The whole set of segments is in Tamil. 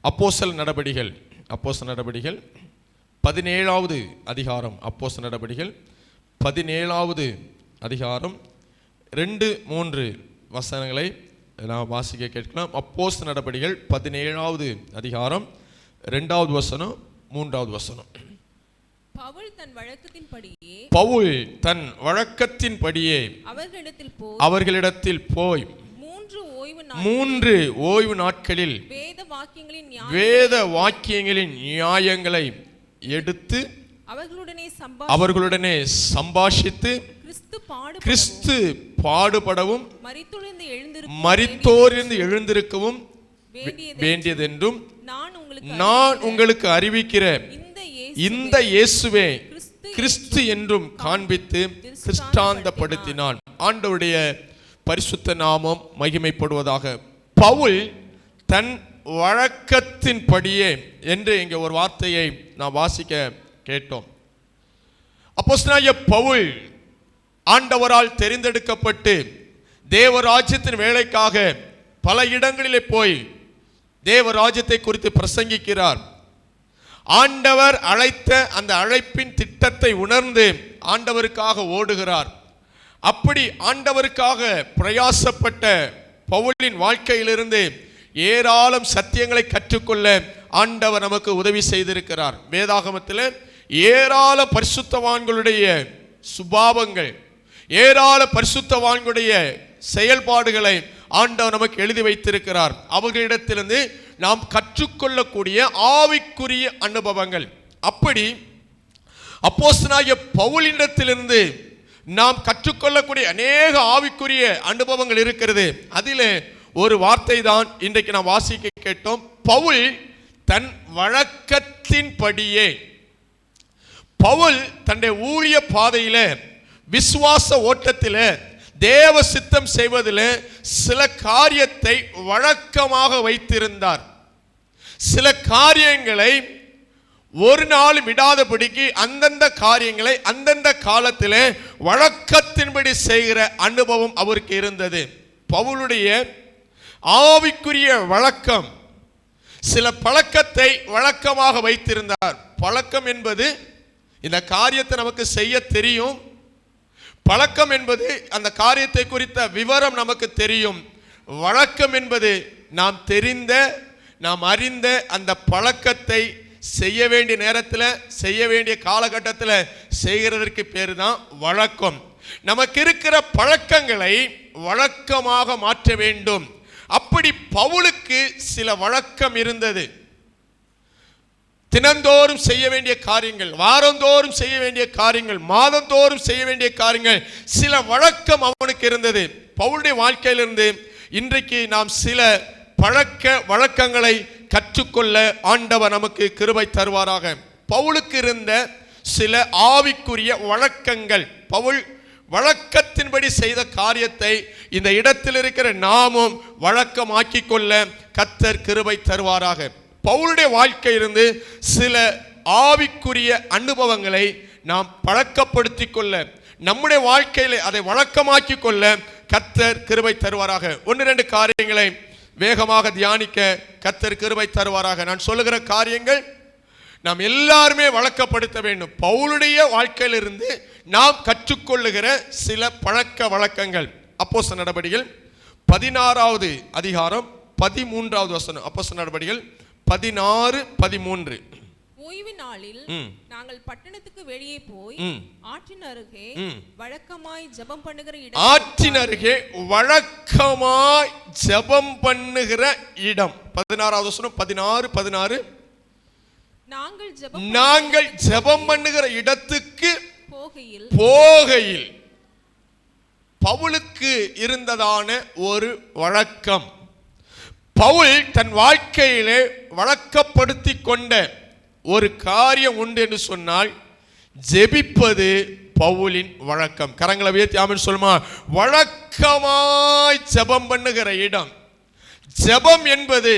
அப்போஸ்தலர் நடபடிகள் 17வது அதிகாரம். அப்போஸ்தலர் நடபடிகள் 17வது அதிகாரம் 2-3 வசனங்களை நாம் வாசிக்க கேட்கலாம். அப்போஸ்தலர் நடபடிகள் 17வது அதிகாரம் 2வது வசனம் 3வது வசனம். பவுல் தன் வழக்கத்தின்படியே அவர்களிடத்தில் போய் 3 ஓய்வு நாட்களில் வேத வாக்கியங்களின் நியாயங்களை எடுத்து அவர்களுடனே சம்பாஷித்து கிறிஸ்து பாடுபடவும் மரித்தோரிலிருந்து எழுந்திருக்கவும் வேண்டியதென்றும் நான் உங்களுக்கு அறிவிக்கிற இந்த இயேசுவே கிறிஸ்து என்றும் காண்பித்து கிறிஸ்தாந்தப்படுத்தினான். ஆண்டவருடைய பரிசுத்த நாமம் மகிமைப்படுவதாக. பவுல் தன் வழக்கத்தின்படியே என்று இங்கே ஒரு வார்த்தையை நாம் வாசிக்க கேட்டோம். அப்போஸ்தலனாகிய பவுல் ஆண்டவரால் தெரிந்தெடுக்கப்பட்டு தேவராஜ்யத்தின் வேலைக்காக பல இடங்களிலே போய் தேவராஜ்யத்தை குறித்து பிரசங்கிக்கிறார். ஆண்டவர் அழைத்த அந்த அழைப்பின் திட்டத்தை உணர்ந்து ஆண்டவருக்காக ஓடுகிறார். அப்படி ஆண்டவருக்காக பிரயாசப்பட்ட பவுலின் வாழ்க்கையிலிருந்து ஏராளம் சத்தியங்களை கற்றுக்கொள்ள ஆண்டவர் நமக்கு உதவி செய்திருக்கிறார். வேதாகமத்தில் ஏராள பரிசுத்தவான்களுடைய சுபாவங்கள், ஏராள பரிசுத்தவான்களுடைய செயல்பாடுகளை ஆண்டவர் நமக்கு எழுதி வைத்திருக்கிறார். அவர்களிடத்திலிருந்து நாம் கற்றுக்கொள்ளக்கூடிய ஆவிக்குரிய அனுபவங்கள். அப்படி அப்போஸ்தலனாகிய பவுலினிடத்திலிருந்து நாம் கற்றுக்கொள்ளக்கூடிய அநேக ஆவிக்குரிய அனுபவங்கள் இருக்கிறது. அதிலே ஒரு வார்த்தை தான் இன்றைக்கு நாம் வாசிக்க கேட்டோம். பவுல் தன் வழக்கத்தின்படியே. பவுல் தன்னுடைய ஊழிய பாதையில, விசுவாச ஓட்டத்தில், தேவ சித்தம் செய்வதில் சில காரியத்தை வழக்கமாக வைத்திருந்தார். சில காரியங்களை ஒரு நாள் விடாதபடிக்கு அந்தந்த காரியங்களை அந்தந்த காலத்தில் வழக்கத்தின்படி செய்கிற அனுபவம் அவருக்கு இருந்தது. பவுலுடைய ஆவிக்குரிய வழக்கம், சில பழக்கத்தை வழக்கமாக வைத்திருந்தார். பழக்கம் என்பது இந்த காரியத்தை நமக்கு செய்ய தெரியும். பழக்கம் என்பது அந்த காரியத்தை குறித்த விவரம் நமக்கு தெரியும். வழக்கம் என்பது நாம் தெரிந்த, நாம் அறிந்த அந்த பழக்கத்தை செய்ய வேண்டிய நேரத்தில், செய்ய வேண்டிய காலகட்டத்தில் செய்கிறதற்கு பேர் தான் வழக்கம். நமக்கு இருக்கிற பழக்கங்களை வழக்கமாக மாற்ற வேண்டும். அப்படி பவுலுக்கு சில வழக்கம் இருந்தது. தினந்தோறும் செய்ய வேண்டிய காரியங்கள், வாரந்தோறும் செய்ய வேண்டிய காரியங்கள், மாதந்தோறும் செய்ய வேண்டிய காரியங்கள், சில வழக்கம் அவனுக்கு இருந்தது. பவுலுடைய வாழ்க்கையிலிருந்து இன்றைக்கு நாம் சில பழக்க வழக்கங்களை கற்றுக்கொள்ள ஆண்டவர் நமக்கு கிருபை தருவாராக. பவுலுக்கு இருந்த சில ஆவிக்குரிய வழக்கங்கள், பவுல் வழக்கத்தின்படி செய்த காரியத்தை இந்த இடத்தில் இருக்கிற நாமும் வழக்கமாக்கி கொள்ள கர்த்தர் கிருபை தருவாராக. பவுலுடைய வாழ்க்கையிலிருந்து சில ஆவிக்குரிய அனுபவங்களை நாம் பழக்கப்படுத்தி கொள்ள, நம்முடைய வாழ்க்கையில அதை வழக்கமாக்கி கொள்ள கர்த்தர் கிருபை தருவாராக. 1-2 காரியங்களை வேகமாக தியானிக்க கர்த்தர் கிருபை தருவாராக. நான் சொல்லுகிற காரியங்கள் நாம் எல்லாருமே வழக்கப்படுத்த வேண்டும். பவுலுடைய வாழ்க்கையிலிருந்து நாம் கற்றுக்கொள்ளுகிற சில பழக்க வழக்கங்கள். அப்போஸ்தலர் நடபடிகள் 16வது அதிகாரம் 13வது வசனம். அப்போஸ்தலர் நடபடிகள் 16-13. ஓய்வு நாளில் நாங்கள் பட்டணத்துக்கு வெளியே போய் ஆற்றின் அருகே வழக்கமாய் ஜெபம் பண்ணுகிற இடம், ஆற்றின் அருகே வழக்கமாய் ஜெபம் பண்ணுகிற இடம். 16வது வசனம் 16 நாங்கள் ஜெபம் பண்ணுகிற இடத்துக்கு போகையில் பவுலுக்கு இருந்ததான ஒரு வழக்கம். பவுல் தன் வாழ்க்கையிலே வழக்கப்படுத்தி கொண்ட ஒரு காரியம் உண்டு என்று சொன்னால் ஜெபிப்பது பவுலின் வழக்கம். கரங்களை உயர்த்தி ஆமென் சொல்லுமா. வழக்கமாய் ஜெபம் பண்ணுகிற இடம். ஜெபம் என்பது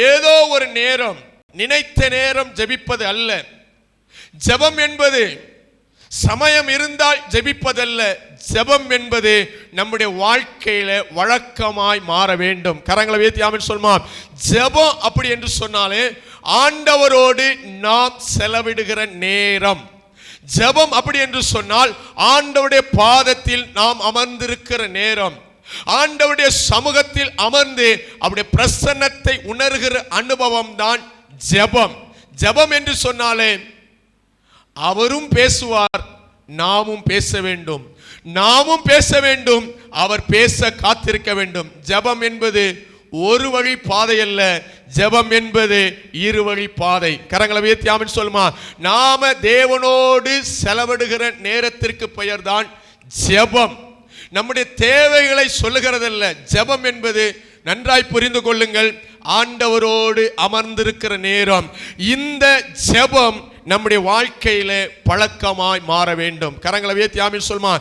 ஏதோ ஒரு நேரம், நினைத்த நேரம் ஜெபிப்பது அல்ல. ஜெபம் என்பது சமயம் இருந்தால் ஜெபிப்பதல்ல, ஜெபம் என்பது நம்முடைய வாழ்க்கையில வழக்கமாய் மாற வேண்டும். கரங்களை உயர்த்தி ஆமென் சொல்லுமா. ஜெபம் அப்படி என்று சொன்னாலே ஆண்டவரோடு நாம் செலவிடுகிற நேரம். ஜெபம் அப்படி என்று சொன்னால் ஆண்டவருடைய பாதத்தில் நாம் அமர்ந்திருக்கிற நேரம், ஆண்டவருடைய சமூகத்தில் அமர்ந்து அவருடைய பிரசன்னத்தை உணர்கிற அனுபவம் தான் ஜெபம். ஜெபம் என்று சொன்னாலே அவரும் பேசுவார், நாமும் பேச வேண்டும், நாமும் பேச வேண்டும், அவர் பேச காத்திருக்க வேண்டும். ஜெபம் என்பது ஒரு வழி பாதை அல்ல, ஜெபம் என்பது இரு வழி பாதை. கரங்களை உயர்த்தி ஆமென் சொல்லுமா. நாம தேவனோடு செலவிடுகிற நேரத்திற்கு பெயர் தான் ஜெபம். நம்முடைய தேவைகளை சொல்லுகிறதல்ல. ஜெபம் என்பது நன்றாய் புரிந்து கொள்ளுங்கள், ஆண்டவரோடு அமர்ந்திருக்கிற நேரம். இந்த ஜெபம் நம்முடைய வாழ்க்கையில பழக்கமாய் மாற வேண்டும். கரங்களை உயர்த்தி ஆமென் சொல்லுமா.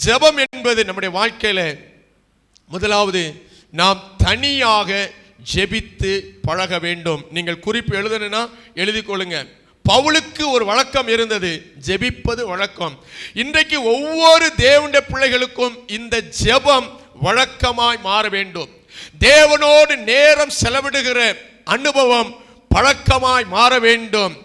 ஜெபம் என்பது நம்முடைய வாழ்க்கையில முதலாவது நாம் தனியாக ஜெபித்து பழக வேண்டும். நீங்கள் குறிப்பு எழுதணும்னா எழுதி கொள்ளுங்க. பவுலுக்கு ஒரு வழக்கம் இருந்தது, ஜெபிப்பது வழக்கம். இன்றைக்கு ஒவ்வொரு தேவனுடைய பிள்ளைகளுக்கும் இந்த ஜெபம் வழக்கமாய் மாற வேண்டும். தேவனோடு நேரம் செலவிடுகிற அனுபவம் பழக்கமாய் மாற வேண்டும்.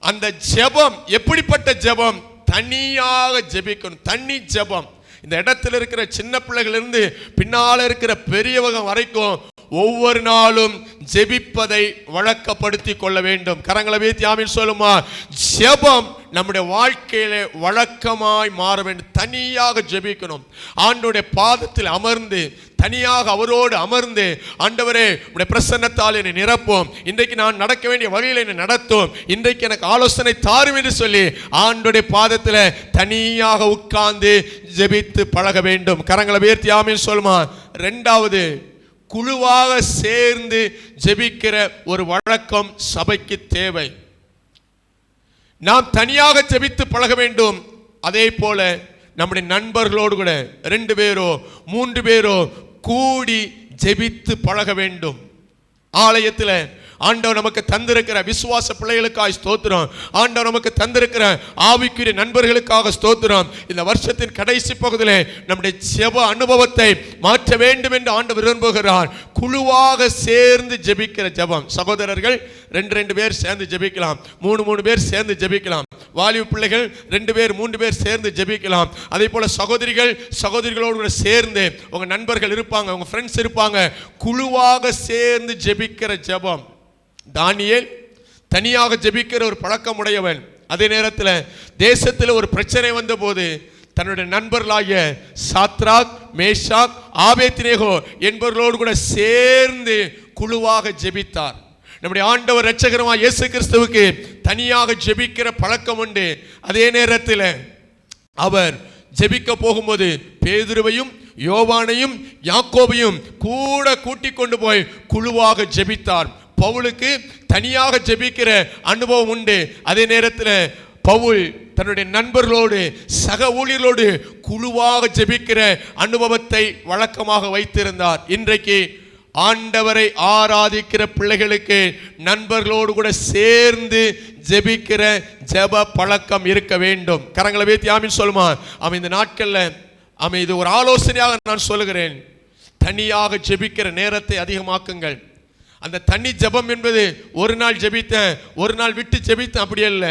அந்த ஜெபம் எப்படிப்பட்ட ஜெபம்? தனியாக ஜெபிக்கணும். தனி ஜெபம். இந்த இடத்துல இருக்கிற சின்ன பிள்ளைகளிலிருந்து பின்னால இருக்கிற பெரியவங்க வரைக்கும் ஒவ்வொரு நாளும் ஜெபிப்பதை வழக்கப்படுத்தி கொள்ள வேண்டும். கரங்களை உயர்த்தி ஆமென் சொல்லுமா. ஜெபம் நம்முடைய வாழ்க்கையில வழக்கமாய் மாற வேண்டும். தனியாக ஜெபிக்கணும். ஆண்டவருடைய பாதத்தில் அமர்ந்து தனியாக அவரோடு அமர்ந்து, ஆண்டவரே உம்முடைய பிரசன்னத்தால் என்னை நிரப்பும், இன்றைக்கு நான் நடக்க வேண்டிய வழியில் என்னை நடத்தும், இன்றைக்கு எனக்கு ஆலோசனை தாரும் என்று சொல்லி ஆண்டவருடைய பாதத்தில் தனியாக உட்கார்ந்து ஜெபித்து பழக வேண்டும். கரங்களை உயர்த்தி ஆமென் சொல்லுமா. இரண்டாவது, குழுவாக சேர்ந்து ஜெபிக்கிற ஒரு வழக்கம் சபைக்கு தேவை. நாம் தனியாக ஜெபித்து பழக வேண்டும். அதே போல நம்முடைய நண்பர்களோடு கூட 2 பேரோ 3 பேரோ கூடி ஜெபித்து பழக வேண்டும். ஆலயத்தில் ஆண்டவர் நமக்கு தந்திருக்கிற விசுவாச பிள்ளைகளுக்காக ஸ்தோத்திரம். ஆண்டவர் நமக்கு தந்திருக்கிற ஆவிக்குரிய நண்பர்களுக்காக ஸ்தோத்திரம். இந்த வருஷத்தின் கடைசி பகுதியிலே நம்முடைய ஜெப அனுபவத்தை மாற்ற வேண்டும் என்று ஆண்டவர் விரும்புகிறார். குழுவாக சேர்ந்து ஜெபிக்கிற ஜெபம். சகோதரர்கள் 2 பேர் சேர்ந்து ஜெபிக்கலாம், 3 பேர் சேர்ந்து ஜெபிக்கலாம். வாலிப பிள்ளைகள் 2 பேர் 3 பேர் சேர்ந்து ஜெபிக்கலாம். அதே போல சகோதரிகளோடு கூட சேர்ந்து, உங்க நண்பர்கள் இருப்பாங்க, உங்க ஃப்ரெண்ட்ஸ் இருப்பாங்க, குழுவாக சேர்ந்து ஜெபிக்கிற ஜெபம். தானியேல் தனியாக ஜெபிக்கிற ஒரு பழக்கம் உடையவன். அதே நேரத்தில் தேசத்தில் ஒரு பிரச்சனை வந்த போது தன்னுடைய நண்பர்களாகிய சாத்ராக், மேஷாக், ஆபேத்நேகோ என்பவர்களோடு கூட சேர்ந்து குழுவாக ஜெபித்தார். நம்முடைய ஆண்டவர் இரட்சகருமாகிய இயேசு கிறிஸ்துவுக்கு தனியாக ஜெபிக்கிற பழக்கம் உண்டு. அதே நேரத்தில் அவர் ஜெபிக்க போகும்போது பேதுருவையும் யோவானையும் யாக்கோபையும் கூட கூட்டிக் கொண்டு போய் குழுவாக ஜெபித்தார். பவுலுக்கு தனியாக ஜெபிக்கிற அனுபவம் உண்டு. அதே நேரத்தில் பவுல் தன்னுடைய நண்பர்களோடு சக ஊழியர்களோடு குழுவாக ஜெபிக்கிற அனுபவத்தை வழக்கமாக வைத்திருந்தார். இன்றைக்கு ஆண்டவரை ஆராதிக்கிற பிள்ளைகளுக்கு நண்பர்களோடு கூட சேர்ந்து ஜெபிக்கிற ஜெப பழக்கம் இருக்க வேண்டும். கரங்களை உயர்த்தி ஆமென் சொல்லுமா. இந்த நாட்களில் இது ஒரு ஆலோசனையாக நான் சொல்லுகிறேன். தனியாக ஜெபிக்கிற நேரத்தை அதிகமாக்குங்கள். அந்த தனி ஜெபம் என்பது ஒரு நாள் ஜெபித்தேன், ஒரு நாள் விட்டு ஜெபித்தேன், அப்படி அல்ல.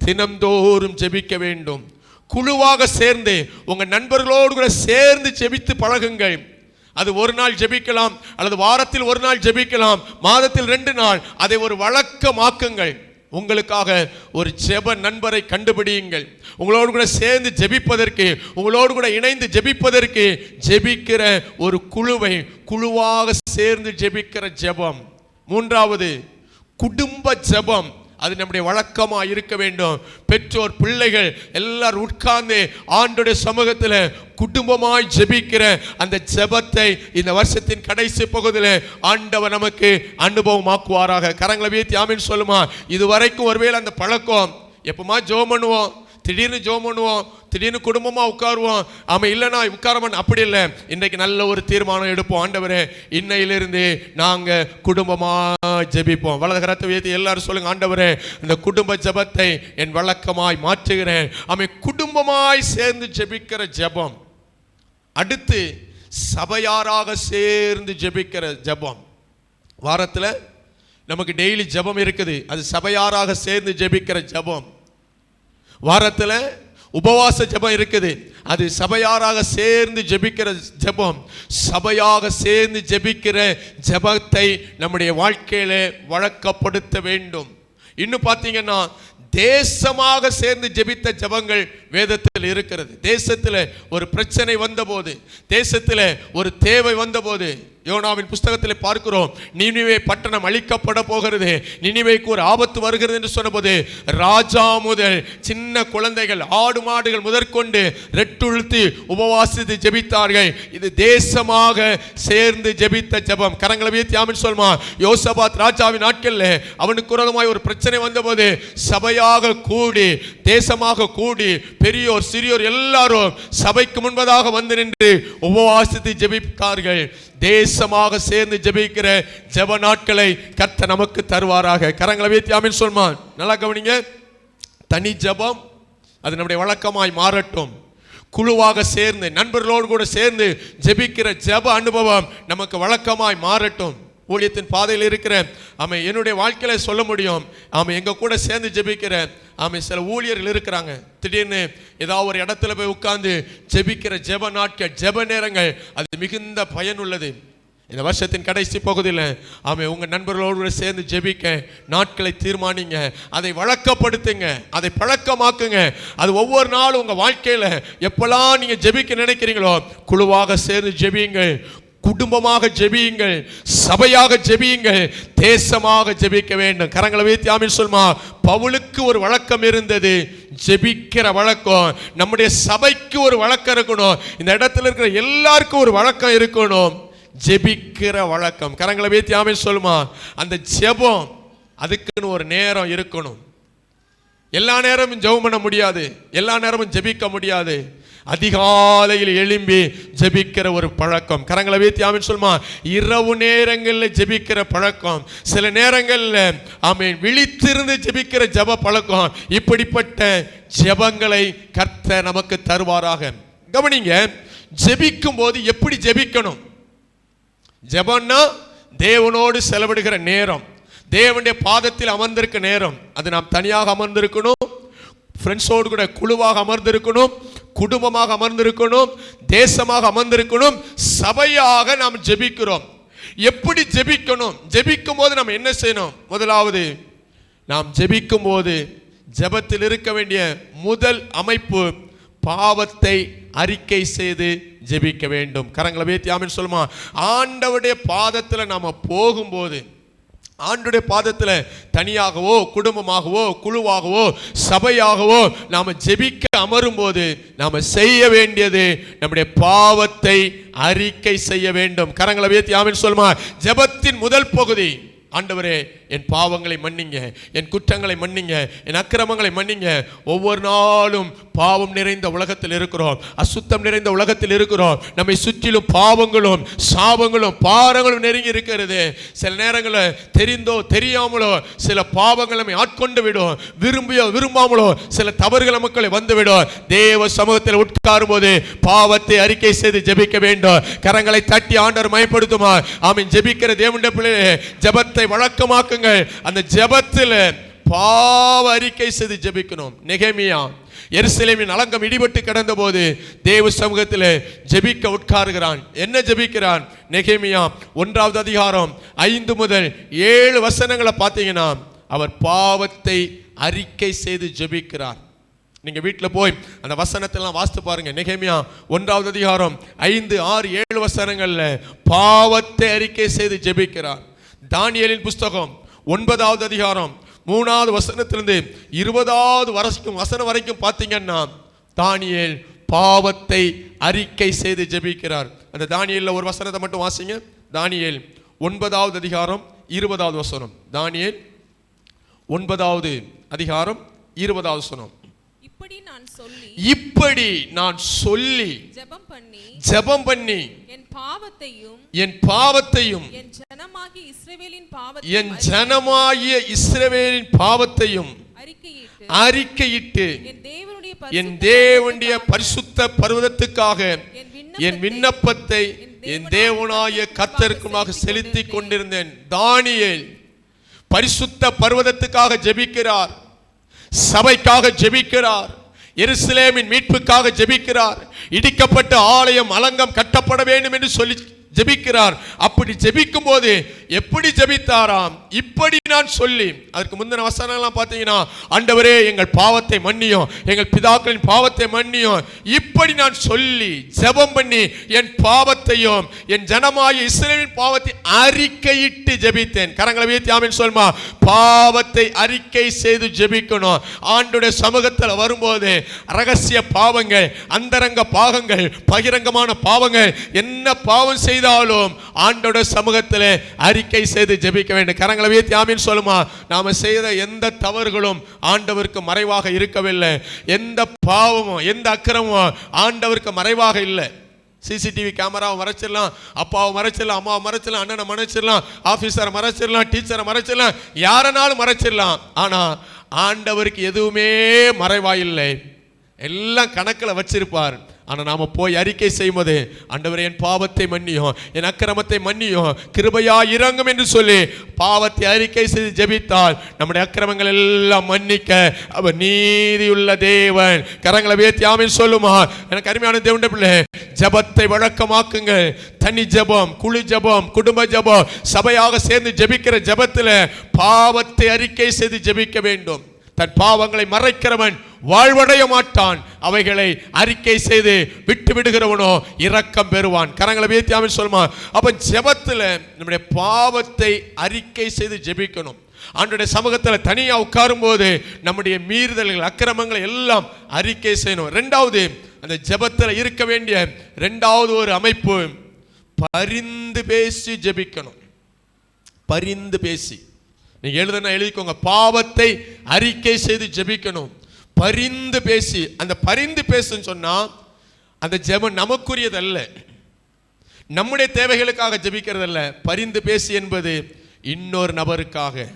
தினம்தோறும் ஜெபிக்க வேண்டும். குழுவாக சேர்ந்து உங்க நண்பர்களோடு கூட சேர்ந்து ஜெபித்து பழகுங்கள். அது ஒரு நாள் ஜெபிக்கலாம், அல்லது வாரத்தில் ஒரு நாள் ஜெபிக்கலாம், மாதத்தில் 2 நாள். அதை ஒரு வழக்கமாக்குங்கள். உங்களுக்காக ஒரு ஜெப நண்பரை கண்டுபிடியுங்கள். உங்களோடு கூட சேர்ந்து ஜெபிப்பதற்கு, உங்களோடு கூட இணைந்து ஜெபிப்பதற்கு ஜெபிக்கிற ஒரு குழுவாக சேர்ந்து ஜெபிக்கிற ஜெபம். மூன்றாவது, குடும்ப ஜெபம். அது நம்முடைய வழக்கமாக இருக்க வேண்டும். பெற்றோர் பிள்ளைகள் எல்லாரும் உட்கார்ந்து ஆண்டவருடைய சமூகத்தில் குடும்பமாய் ஜெபிக்கிற அந்த ஜெபத்தை இந்த வருஷத்தின் கடைசி பகுதியில் ஆண்டவர் நமக்கு அனுபவமாக்குவாராக. கரங்களை உயர்த்தி ஆமென் சொல்லுமா. இதுவரைக்கும் ஒருவேளை அந்த பழக்கம் எப்பமா ஜெபம் பண்ணுவோம், திடீர்னு ஜெபம் பண்ணுவோம், திடீர்னு குடும்பமா உட்காருவோம், ஆமா இல்லைன்னா உட்காரமான், அப்படி இல்லை. இன்றைக்கு நல்ல ஒரு தீர்மானம் எடுப்போம். ஆண்டவரே, இன்னையிலிருந்து நாங்க குடும்பமா ஜெபிப்போம். வலது கரத்தை உயர்த்தி எல்லாரும் சொல்லுங்க, ஆண்டவரே இந்த குடும்ப ஜெபத்தை என் வழக்கமாய் மாற்றுகிறேன். ஆமா, குடும்பமாய் சேர்ந்து ஜெபிக்கிற ஜெபம். அடுத்து சபையாராக சேர்ந்து ஜெபிக்கிற ஜெபம். வாரத்தில் நமக்கு டெய்லி ஜெபம் இருக்குது, அது சபையாராக சேர்ந்து ஜெபிக்கிற ஜெபம். வாரத்தில் உபவாச ஜெபம் இருக்குது, அது சபையாராக சேர்ந்து ஜெபிக்கிற ஜெபம். சபையாக சேர்ந்து ஜெபிக்கிற ஜெபத்தை நம்முடைய வாழ்க்கையில வழக்கப்படுத்த வேண்டும். இன்னும் பார்த்தீங்கன்னா தேசமாக சேர்ந்து ஜெபித்த ஜெபங்கள் வேதத்தில் இருக்கிறது. தேசத்தில் ஒரு பிரச்சனை வந்தபோது, தேசத்தில் ஒரு தேவை வந்தபோது, யோனாவின் புஸ்தகத்தில் பார்க்கிறோம், நினிவே பட்டணம் அழிக்கப்பட போகிறது, நினிவேக்கு ஒரு ஆபத்து வருகிறது என்று சொன்னபோது ராஜா முதல் சின்ன குழந்தைகள், ஆடு மாடுகள் முதற்கொண்டு ரெட்டுழுத்தி உபவாசித்து ஜெபித்தார்கள். இது தேசமாக சேர்ந்து ஜெபித்த ஜெபம். கரங்களை உயர்த்தி ஆமென் சொல்மா. யோசபாத் ராஜாவின் நாட்களில் அவனுக்கு விரோதமாய் ஒரு பிரச்சனை வந்தபோது சபையாக கூடி, தேசமாக கூடி, பெரியோர் சிறியோர் எல்லாரும் சபைக்கு முன்பதாக வந்து நின்று உபவாசித்து ஜெபித்தார்கள். தேசமாக சேர்ந்து ஜெபிக்கிற ஜெப நாட்களை கர்த்தர் நமக்கு தருவாராக. கரங்களை உயர்த்தி ஆமென் சொல்மா. நல்லா கவனிங்க, தனி ஜெபம் அது நம்முடைய வழக்கமாய் மாறட்டும். குழுவாக சேர்ந்து நண்பர்களோடு கூட சேர்ந்து ஜெபிக்கிற ஜெப அனுபவம் நமக்கு வழக்கமாய் மாறட்டும். ஊழியத்தின் பாதையில் இருக்கிற ஆமை என்னுடைய வாழ்க்கையில சொல்ல முடியும், ஆமை எங்க கூட சேர்ந்து ஜெபிக்கிற ஆமை சில ஊழியர்கள் இருக்கிறாங்க. திடீர்னு ஏதாவது ஒரு இடத்துல போய் உட்கார்ந்து ஜெபிக்கிற ஜெப நாட்கள், ஜெப நேரங்கள் அது மிகுந்த பயனுள்ளது. இந்த வருஷத்தின் கடைசி பகுதியில் ஆமை உங்க நண்பர்களோடு சேர்ந்து ஜெபிக்க நாட்களை தீர்மானிங்க, அதை வழக்கப்படுத்துங்க, அதை பழக்கமாக்குங்க. அது ஒவ்வொரு நாளும் உங்க வாழ்க்கையில எப்பெல்லாம் நீங்க ஜெபிக்க நினைக்கிறீங்களோ குழுவாக சேர்ந்து ஜெபியுங்கள், குடும்பமாக ஜெபியுங்கள், சபையாக ஜெபியுங்கள், தேசமாக ஜெபிக்க வேண்டும். கரங்களை வைத்து ஆமென் சொல்மா. பவுலுக்கு ஒரு வழக்கம் இருந்தது, ஜெபிக்கிற வழக்கம். நம்முடைய சபைக்கு ஒரு வழக்கம் இருக்கணும், இந்த இடத்துல இருக்கிற எல்லாருக்கும் ஒரு வழக்கம் இருக்கணும், ஜெபிக்கிற வழக்கம். கரங்களை வைத்து ஆமென் சொல்மா. அந்த ஜெபம் அதுக்குன்னு ஒரு நேரம் இருக்கணும். எல்லா நேரமும் ஜெபம் பண்ண முடியாது, எல்லா நேரமும் ஜெபிக்க முடியாது. அதிகாலையில் எழும்பி ஜெபிக்கிற ஒரு பழக்கம். கரங்களை வைத்து ஆமென் சொல்மா. இரவு நேரங்களில் ஜெபிக்கிற பழக்கம், சில நேரங்களில் ஆமென் விழித்திருந்து ஜெபிக்கிற ஜெப பழக்கம். இப்படிப்பட்ட ஜெபங்களை கர்த்தர் நமக்கு தருவாராக. கவனிங்க, ஜெபிக்கும் போது எப்படி ஜெபிக்கணும்? ஜெபம்னா தேவனோடு செலவிடுகிற நேரம், தேவனுடைய பாதத்தில் அமர்ந்திருக்க நேரம். அது நாம் தனியாக அமர்ந்திருக்கணும், ஃப்ரெண்ட்ஸோடு கூட குழுவாக அமர்ந்திருக்கணும், குடும்பமாக அமர்ந்திருக்கணும், தேசமாக அமர்ந்திருக்கணும், சபையாக நாம் ஜெபிக்கிறோம். எப்படி ஜெபிக்கணும்? ஜெபிக்கும் போது நாம் என்ன செய்யணும்? முதலாவது, நாம் ஜெபிக்கும் போது ஜெபத்தில் இருக்க வேண்டிய முதல் அமைப்பு பாவத்தை அறிக்கை செய்து ஜெபிக்க வேண்டும். கரங்களை வைத்து ஆமென் சொல்லுமா. ஆண்டவருடைய பாதத்தில் நாம போகும்போது, ஆண்டுடைய பாதத்தில் தனியாகவோ குடும்பமாகவோ குழுவாகவோ சபையாகவோ நாம ஜெபிக்க அமரும் போது நாம செய்ய வேண்டியது நம்முடைய பாவத்தை அறிக்கை செய்ய வேண்டும். கரங்களை உயர்த்தி ஆமென் சொல்லுமா. ஜெபத்தின் முதல் பகுதி, ஆண்டவரே என் பாவங்களை மன்னிங்க, என் குற்றங்களை மன்னிங்க, என் அக்கிரமங்களை மன்னிங்க. ஒவ்வொரு நாளும் பாவம் நிறைந்த உலகத்தில் இருக்கிறோம், அசுத்தம் நிறைந்த உலகத்தில் இருக்கிறோம். நம்மை சுற்றிலும் பாவங்களும் சாபங்களும் பாரங்களும் நெருங்கி இருக்கிறது. சில நேரங்களில் தெரிந்தோ தெரியாமலோ சில பாவங்கள் நம்மை ஆட்கொண்டு விடும், விரும்பியோ விரும்பாமலோ சில தவறுகள் மக்களை வந்துவிடும். தேவ சமூகத்தில் உட்காரும் போது பாவத்தை அறிக்கை செய்து ஜெபிக்க வேண்டும். கரங்களை தட்டி ஆண்டவர் மயப்படுத்துமா. ஆமென். ஜெபிக்கிற தேவனுடைய பிள்ளைகளே, ஜெபத்தை வழக்கமாக்குங்கள். அந்த ஜெபத்தில் பாவ அறிக்கை செய்து ஜெபிக்கணும். நெகேமியா எருசலேமின் அலங்கம் இடிபட்டு கிடந்த போது தேவ சமூகத்தில் ஜெபிக்க உட்காருகிறான். என்ன ஜெபிக்கிறான்? நெகேமியா 1வது அதிகாரம் 5 முதல் 7 வசனங்களை பார்த்தீங்கன்னா அவர் பாவத்தை அறிக்கை செய்து ஜெபிக்கிறார். நீங்க வீட்டில் போய் அந்த வசனத்தெல்லாம் வாசித்து பாருங்க. நெகேமியா 1வது அதிகாரம் 5, 6, 7 வசனங்கள்ல பாவத்தை அறிக்கை செய்து ஜெபிக்கிறார். தானியேலின் புஸ்தகம் 9வது அதிகாரம் 3வது வசனத்திலிருந்து 20வது வசனம் வரைக்கும் பார்த்தீங்கன்னா தானியேல் பாவத்தை அறிக்கை செய்து ஜெபிக்கிறார். அந்த தானியேல்ல ஒரு வசனத்தை மட்டும் வாசிங்க. தானியேல் 9வது அதிகாரம் 20வது வசனம். தானியேல் 9வது அதிகாரம் 20வது வசனம். இப்படி நான் சொல்லி ஜெபம் பண்ணி என் பாவத்தையும் என் ஜனமாகிய இஸ்ரவேலின் பாவத்தையும் அறிக்கையிட்டு என் தேவனுடைய பரிசுத்த பர்வதத்துக்காக என் விண்ணப்பத்தை என் தேவனாகிய கர்த்தருக்குமாக செலுத்திக் கொண்டிருந்தேன். தானியேல் பரிசுத்த பர்வதத்துக்காக ஜெபிக்கிறார், சபைக்காக ஜெபிக்கிறார், எருசலேமின் மீட்புக்காக ஜெபிக்கிறார், இடிக்கப்பட்ட ஆலயம் அலங்கம் கட்டப்பட வேண்டும் என்று சொல்லி ஜெபிக்கிறார். அப்படி ஜெபிக்கும் போது எப்படி ஜெபித்தாராம்? இப்படி நான் சொல்லி, அதற்கு முந்தின வசனம்லாம் பார்த்தீங்கன்னா, ஆண்டவரே எங்கள் பாவத்தை மன்னியும், எங்கள் பிதாக்களின் பாவத்தை மன்னியும், இப்படி நான் சொல்லி ஜெபம் பண்ணி என் பாவத்தையும் என் ஜனமாகிய இஸ்ரவேலின் பாவத்தை அறிக்கையிட்டு ஜெபித்தேன். கரங்களை உயர்த்தி ஆமென் சொல்லுமா. பாவத்தை அறிக்கை செய்து ஜெபிக்கணும். ஆண்டவருடைய சமூகத்தில் வரும்போது ரகசிய பாவங்கள், அந்தரங்க பாவங்கள், பகிரங்கமான பாவங்கள், என்ன பாவம் செய்தாலும் ஆண்டவருடைய சமூகத்தில் அறிக்கை செய்து ஜெபிக்க வேண்டும். கரங்களை உயர்த்தி ஆமென் சொல்லுமா. நாம செய்த எந்த தவறுகளும் ஆண்டவருக்கு மறைவாக இருக்கவில்லை. எந்த பாவமும் எந்த அக்கிரமும் ஆண்டவருக்கு மறைவாக இல்லை. சிசிடிவி கேமராவை மறைச்சிடலாம், அப்பாவை மறைச்சிடலாம், அம்மாவை மறைச்சிடலாம், அண்ணனை மறைச்சிடலாம், ஆபீசரை மறைச்சிடலாம், டீச்சரை மறைச்சிடலாம், யாரனாலும் மறைச்சிடலாம். ஆனா ஆண்டவருக்கு எதுவுமே மறைவாயில்லை, எல்லாம் கணக்கில் வச்சிருப்பார். ஆனால் நாம போய் அறிக்கை செய்யும்போது, ஆண்டவரே என் பாவத்தை மன்னியும், என் அக்கிரமத்தை மன்னியும், கிருபையா இறங்கும் என்று சொல்லி பாவத்தை அறிக்கை செய்து ஜெபித்தால் நம்முடைய அக்கிரமங்கள் எல்லாம் மன்னிக்க அவர் நீதியுள்ள தேவன். கரங்களை உயர்த்தி ஆமென் சொல்லுமா. எனக்கு அருமையான தேவனுடைய பிள்ளை, ஜெபத்தை வழக்கமாக்குங்கள். தனி ஜெபம், குழு ஜெபம், குடும்ப ஜெபம், சபையாக சேர்ந்து ஜெபிக்கிற ஜெபத்தில் பாவத்தை அறிக்கை செய்து ஜெபிக்க வேண்டும். தன் பாவங்களை மறைக்கிறவன் வாழ்வடைய மாட்டான், அவைகளை அறிக்கை செய்து விட்டு விடுகிறவனோ இரக்கம் பெறுவான். கரங்களை உயர்த்தி ஆமென் சொல்லுமா. அப்ப ஜெபத்துல நம்முடைய பாவத்தை அறிக்கை செய்து ஜெபிக்கணும். ஆண்டவருடைய சமூகத்தில் தனியா உட்காரும் போது நம்முடைய மீறுதல்கள், அக்கிரமங்களை எல்லாம் அறிக்கை செய்யணும். ரெண்டாவது, அந்த ஜெபத்தில் இருக்க வேண்டிய ரெண்டாவது ஒரு அமைப்பு, பரிந்து பேசி ஜெபிக்கணும். பரிந்து பேசி, நீங்க எழுதிக்கோங்க, பாவத்தை அறிக்கை செய்து ஜெபிக்கணும். பரிந்து பேசி. அந்த பரிந்து பேசுன்னு சொன்னா அந்த ஜெபம் நமக்குரியதல்ல, நம்முடைய தேவைகளுக்காக ஜெபிக்கிறதல்ல. பரிந்து பேசி என்பது இன்னொரு நபருக்காக.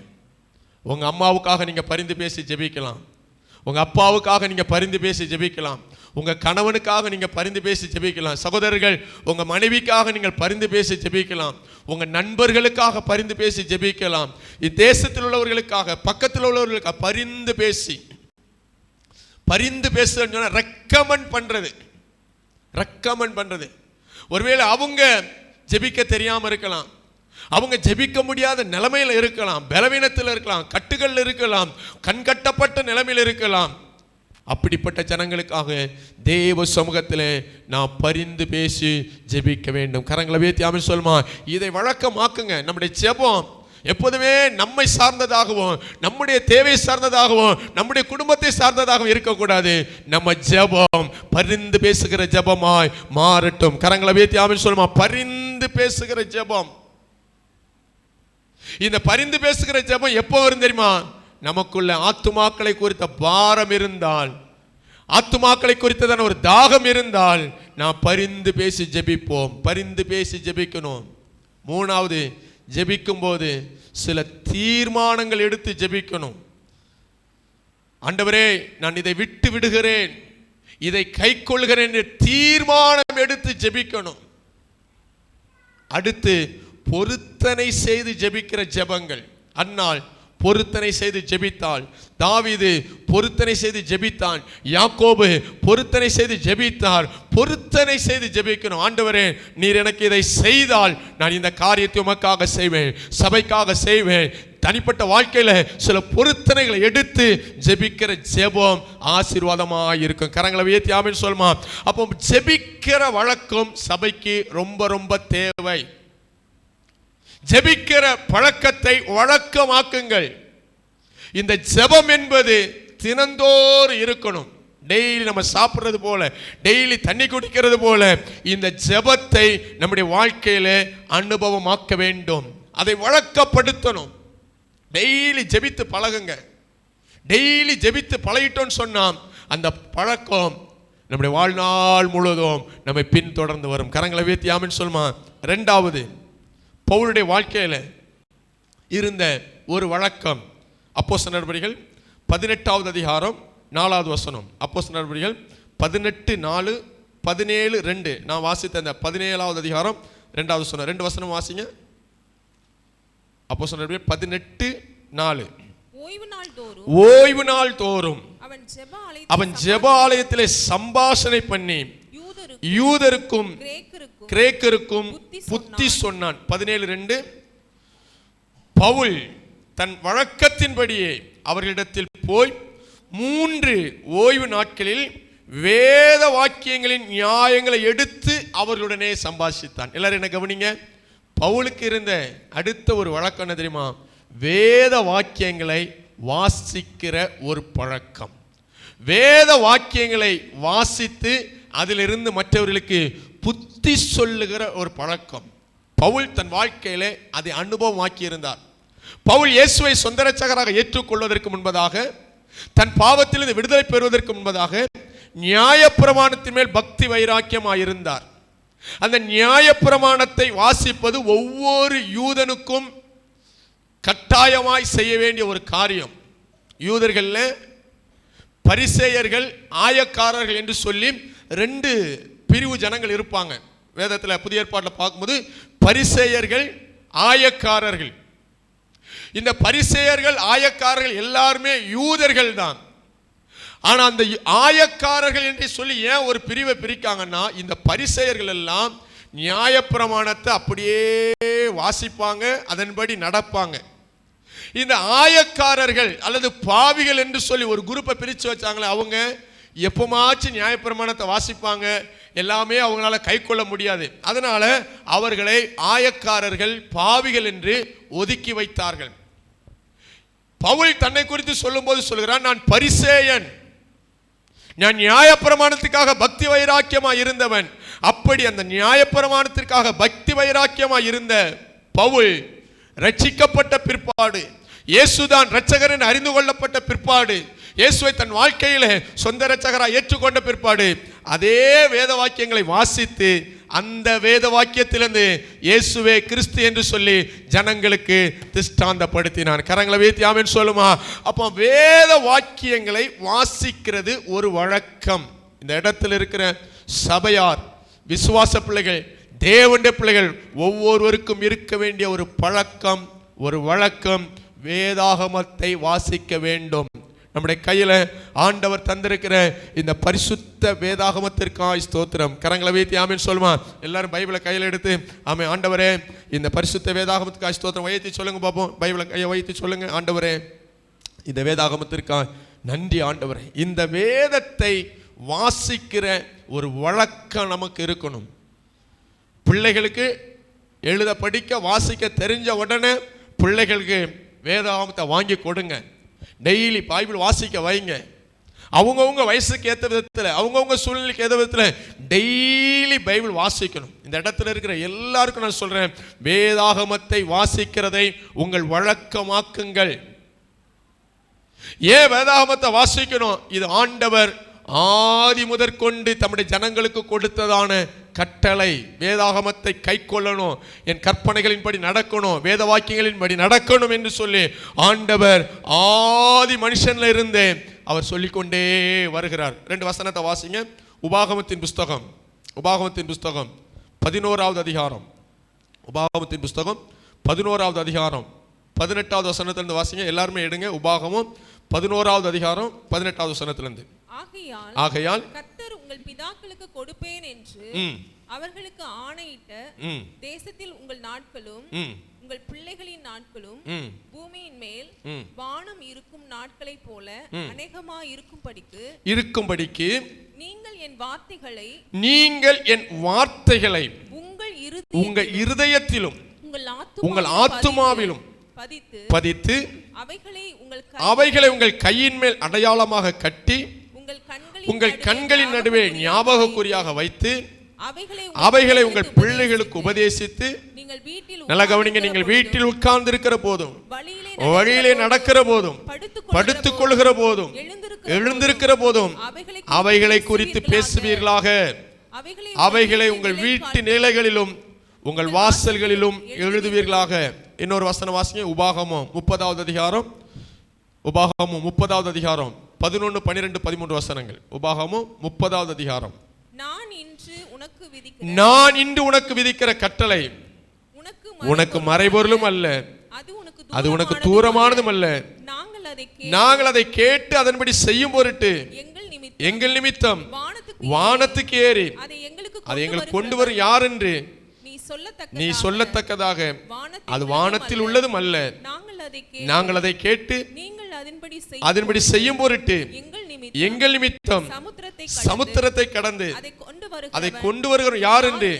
உங்க அம்மாவுக்காக நீங்க பரிந்து பேசி ஜெபிக்கலாம், உங்க அப்பாவுக்காக நீங்க பரிந்து பேசி ஜெபிக்கலாம், உங்க கணவனுக்காக நீங்க பரிந்து பேசி ஜெபிக்கலாம், சகோதரர்கள் உங்க மனைவிக்காக நீங்கள் பரிந்து பேசி ஜெபிக்கலாம், உங்க நண்பர்களுக்காக பரிந்து பேசி ஜெபிக்கலாம், இத்தேசத்தில் உள்ளவர்களுக்காக, பக்கத்தில் உள்ளவர்களுக்காக பரிந்து பேசி. பரிந்து பேசுறதுன்னு சொன்னா ரெக்கமெண்ட் பண்றது, ரெக்கமெண்ட் பண்றது. ஒருவேளை அவங்க ஜெபிக்க தெரியாம இருக்கலாம், அவங்க ஜெபிக்க முடியாத நிலைமையில இருக்கலாம், பலவீனத்தில் இருக்கலாம், கட்டுகள் இருக்கலாம், கண்கட்டப்பட்ட நிலைமையில் இருக்கலாம். அப்படிப்பட்ட ஜனங்களுக்காக தேவ சமூகத்தில் நான் பரிந்து பேசி ஜெபிக்க வேண்டும். கரங்களை உயர்த்தி ஆமென் சொல்லுமா. இதை வழக்கமாக்குங்க. நம்முடைய ஜெபம் எப்போதுமே நம்மை சார்ந்ததாகவும், நம்முடைய தேவை சார்ந்ததாகவும், நம்முடைய குடும்பத்தை சார்ந்ததாகவும் இருக்கக்கூடாது. நம்ம ஜெபம் பரிந்து பேசுகிற ஜெபமாய் மாறட்டும். கரங்களை உயர்த்தி ஆமென் சொல்லுமா. பரிந்து பேசுகிற ஜெபம். இந்த பரிந்து பேசுகிற ஜெபம் எப்போ வரும் தெரியுமா? நமக்குள்ள ஆத்துமாக்களை குறித்த பாரம் இருந்தால், ஆத்துமாக்களை குறித்ததான ஒரு தாகம் இருந்தால் நாம் பரிந்து பேசி ஜெபிப்போம். பரிந்து பேசி ஜெபிக்கணும். மூணாவது, ஜெபிக்கும் போது சில தீர்மானங்கள் எடுத்து ஜெபிக்கணும். ஆண்டவரே நான் இதை விட்டு விடுகிறேன், இதை கைக்கொள்கிறேன் என்று தீர்மானம் எடுத்து ஜெபிக்கணும். அடுத்து, பொருத்தனை செய்து ஜெபிக்கிற ஜெபங்கள். அன்னாள் பொருத்தனை செய்து ஜெபித்தாள், தாவீது பொருத்தனை செய்து ஜெபித்தான், யாக்கோபு பொருத்தனை செய்து ஜெபித்தார். பொருத்தனை செய்து ஜெபிக்கணும். ஆண்டவரே நீர் எனக்கு இதை செய்தால் நான் இந்த காரியத்தை உமக்காக செய்வேன், சபைக்காக செய்வேன். தனிப்பட்ட வாழ்க்கையில சில பொருத்தனைகளை எடுத்து ஜெபிக்கிற ஜெபம் ஆசீர்வாதமாக இருக்கும். கரங்களை உயர்த்தி ஆமென் சொல்லுமா. அப்போ ஜெபிக்கிற வழக்கம் சபைக்கு ரொம்ப ரொம்ப தேவை. ஜெபிக்கிற பழக்கத்தை வழக்கமாக்குங்கள். இந்த ஜெபம் என்பது தினந்தோறும் இருக்கணும். டெய்லி நம்ம சாப்பிட்றது போல, டெய்லி தண்ணி குடிக்கிறது போல இந்த ஜெபத்தை நம்முடைய வாழ்க்கையில அனுபவமாக்க வேண்டும். அதை வழக்கப்படுத்தணும். டெய்லி ஜெபித்து பழகுங்க. டெய்லி ஜெபித்து பழகிட்டோன்னு சொன்னா அந்த பழக்கம் நம்முடைய வாழ்நாள் முழுவதும் நம்மை பின்தொடர்ந்து வரும். கரங்களை உயர்த்தி ஆமென் சொல்லுமா. ரெண்டாவது, பவுலுடைய வாழ்க்கையில் இருந்த ஒரு வழக்கம், அப்போஸ்தலர் நடபடிகள் 18வது அதிகாரம் 4வது வசனம். அப்போஸ்தலர் நடபடிகள் 18:4, 17:2. நான் வாசித்த அந்த 17வது அதிகாரம் 2வது வசனம். 2 வசனம் வாசிங்க. அப்போஸ்தலர் நடபடிகள் 18:4. ஓய்வு நாள் தோறும் அவன் ஜெப ஆலயத்திலே சம்பாஷணை பண்ணி யூதருக்கும் கிரேக்கருக்கும் புத்தி சொன்னான். 17:2. பவுல் தன் வழக்கத்தின்படியே அவர்களிடத்தில் போய் 3 ஓய்வு நாட்களில் வேத வாக்கியங்களின் நியாயங்களை எடுத்து அவர்களுடனே சம்பாஷித்தான். எல்லாரும் என்ன கவனிங்க. பவுலுக்கு இருந்த அடுத்த ஒரு வழக்கம் என்ன தெரியுமா? வேத வாக்கியங்களை வாசிக்கிற ஒரு பழக்கம். வேத வாக்கியங்களை வாசித்து அதிலிருந்து மற்றவர்களுக்கு புத்தி சொல்லுகிற ஒரு பழக்கம். பவுல் தன் வாழ்க்கையிலே அதை அனுபவமாக்கி இருந்தார். பவுல் இயேசுவை சொந்த இரட்சகராக ஏற்றுக்கொள்வதற்கு முன்பதாக, தன் பாவத்திலிருந்து விடுதலை பெறுவதற்கு முன்பதாக நியாயப்பிரமாணத்தின் மேல் பக்தி வைராக்கியமாயிருந்தார். அந்த நியாயப்பிரமாணத்தை வாசிப்பது ஒவ்வொரு யூதனுக்கும் கட்டாயமாய் செய்ய வேண்டிய ஒரு காரியம். யூதர்கள்ல பரிசேயர்கள், ஆயக்காரர்கள் என்று சொல்லி 2 பிரிவு ஜனங்கள் இருப்பாங்க. வேதத்தில் புதிய ஏற்பாட்டில் பார்க்கும்போது பரிசேயர்கள், ஆயக்காரர்கள். இந்த பரிசேயர்கள், ஆயக்காரர்கள் எல்லாருமே யூதர்கள் தான். ஆனா அந்த ஆயக்காரர்கள் என்று சொல்லி ஏன் ஒரு பிரிவை பிரிக்காங்கன்னா, இந்த பரிசேயர்கள் எல்லாம் நியாயப்பிரமாணத்தை அப்படியே வாசிப்பாங்க, அதன்படி நடப்பாங்க. இந்த ஆயக்காரர்கள் அல்லது பாவிகள் என்று சொல்லி ஒரு குரூப்பை பிரித்து வச்சாங்களே, அவங்க எப்பமாச்சும் நியாயப்பிரமாணத்தை வாசிப்பாங்க, எல்லாமே அவங்களால கை கொள்ள முடியாது. அதனால அவர்களை ஆயக்காரர்கள், பாவிகள் என்று ஒதுக்கி வைத்தார்கள். பவுல் தன்னை குறித்து சொல்லும்போது சொல்கிறான், நான் பரிசேயன், நான் நியாயப்பிரமாணத்துக்காக பக்தி வைராக்கியமா இருந்தவன். அப்படி அந்த நியாயப்பிரமாணத்திற்காக பக்தி வைராக்கியமா இருந்த பவுல் ரட்சிக்கப்பட்ட பிற்பாடு, இயேசுதான் இரட்சகர் என்று அறிந்து கொள்ளப்பட்ட பிற்பாடு, இயேசுவை தன் வாழ்க்கையிலே சொந்த இரட்சகராக ஏற்றுக்கொண்ட பிற்பாடு அதே வேத வாக்கியங்களை வாசித்து அந்த வேத வாக்கியத்திலிருந்து இயேசுவே கிறிஸ்து என்று சொல்லி ஜனங்களுக்கு திஷ்டாந்தப்படுத்தினான். கரங்களை வைத்து ஆமென் சொல்லுமா. அப்போ வேத வாக்கியங்களை வாசிக்கிறது ஒரு வழக்கம். இந்த இடத்தில் இருக்கிற சபையார், விசுவாச பிள்ளைகள், தேவனுடைய பிள்ளைகள் ஒவ்வொருவருக்கும் இருக்க வேண்டிய ஒரு பழக்கம், ஒரு வழக்கம், வேதாகமத்தை வாசிக்க வேண்டும். நம்முடைய கையில ஆண்டவர் தந்திருக்கிற இந்த பரிசுத்த வேதாகமத்திற்காய் ஸ்தோத்திரம். கரங்களை வைத்து ஆமென் சொல்லுமா. எல்லாரும் பைபிளை கையில் எடுத்து ஆமென். ஆண்டவரே, இந்த பரிசுத்த வேதாகமத்துக்காய் ஸ்தோத்திரம். வைத்து சொல்லுங்க பார்ப்போம். பைபிளை கையை வைத்து சொல்லுங்க. ஆண்டவரே, இந்த வேதாகமத்திற்காய் நன்றி ஆண்டவரே. இந்த வேதத்தை வாசிக்கிற ஒரு வழக்கம் நமக்கு இருக்கணும். பிள்ளைகளுக்கு எழுத படிக்க வாசிக்க தெரிஞ்ச உடனே பிள்ளைகளுக்கு வேதாகமத்தை வாங்கி கொடுங்க. டெய்லி பைபிள் வாசிக்க வைங்க. அவங்கவுங்க வயசுக்கு ஏற்ற விதத்தில், அவங்கவுங்க சூழ்நிலைக்கு ஏற்ற விதத்தில் டெய்லி பைபிள் வாசிக்கணும். இந்த இடத்துல இருக்கிற எல்லாருக்கும் நான் சொல்றேன், வேதாகமத்தை வாசிக்கிறதை உங்கள் வழக்கமாக்குங்கள். ஏன் வேதாகமத்தை வாசிக்கணும்? இது ஆண்டவர் ஆதி முதற்கொண்டு தம்முடைய ஜனங்களுக்கு கொடுத்ததான கட்டளை. வேதாகமத்தை கை கொள்ளணும், என் கற்பனைகளின்படி நடக்கணும், வேத வாக்கியங்களின்படி நடக்கணும் என்று சொல்லி ஆண்டவர் ஆதி மனுஷன்ல இருந்தே அவர் சொல்லிக்கொண்டே வருகிறார். 2 வசனத்தை வாசிங்க. உபாகமத்தின் புஸ்தகம் 11வது அதிகாரம். உபாகமத்தின் புஸ்தகம் 11வது அதிகாரம் 18வது வசனத்திலிருந்து வாசிங்க. எல்லாருமே எடுங்க. உபாகமம் 11வது அதிகாரம் 18வது வசனத்திலிருந்து. ஆகையால் கர்த்தர் உங்கள் பிதாக்களுக்கு கொடுப்பேன் என்று அவர்களுக்கு ஆணையிட்ட தேசத்தில் உங்கள் நாட்களும் உங்கள் பிள்ளைகளின் நாட்களும் பூமியின் மேல் வானம் இருக்கும் நாட்களை போல அநேகமாய் இருக்கும்படிக்கு நீங்கள் என் வார்த்தைகளை உங்கள் இருதயத்திலும் உங்கள் ஆத்துமாவிலும் பதித்து அவைகளை உங்கள் கையின் மேல் அடையாளமாக கட்டி உங்கள் கண்களின் நடுவே ஞாபகக்குறியாக வைத்து அவைகளை உங்கள் பிள்ளைகளுக்கு உபதேசித்து, நல்ல கவனிங்க, நீங்கள் வீட்டில் உட்கார்ந்து இருக்கிற போதும், வழியிலே நடக்கிற போதும் படுத்துக் கொள்கிற போதும் எழுந்திருக்கிற போதும் அவைகளை குறித்து பேசுவீர்களாக. அவைகளை உங்கள் வீட்டு நிலைகளிலும் உங்கள் வாசல்களிலும் எழுதுவீர்களாக. இன்னொரு வசனம் வாசிங்க. உபாகமம் 30வது அதிகாரம், உபாகமம் 30வது அதிகாரம் 11, 12, 13 வசனங்கள். உபாகமம் 30வது அதிகாரம். நான் இன்று உனக்கு விதிக்கிற கட்டளை உனக்கு மறைபொருளும் அல்ல, அது உனக்கு தூரமானதும் அல்ல. நாங்கள் அதை கேட்டு அதன்படி செய்யும் பொருட்டு எங்கள் நிமித்தம் வானத்துக்கு ஏறி அதை எங்களுக்கு கொண்டு வரும் யார் என்று நீ சொல்லத்தக்கதாக அது வானத்தில் உள்ளதும் அல்ல. நாங்கள் அதை கேட்டு அதன்படி செய்யும் பொருட்டு எங்கள் நிமித்தம் சமுத்திரத்தை கடந்து அதை கொண்டு வருகிற யார் என்று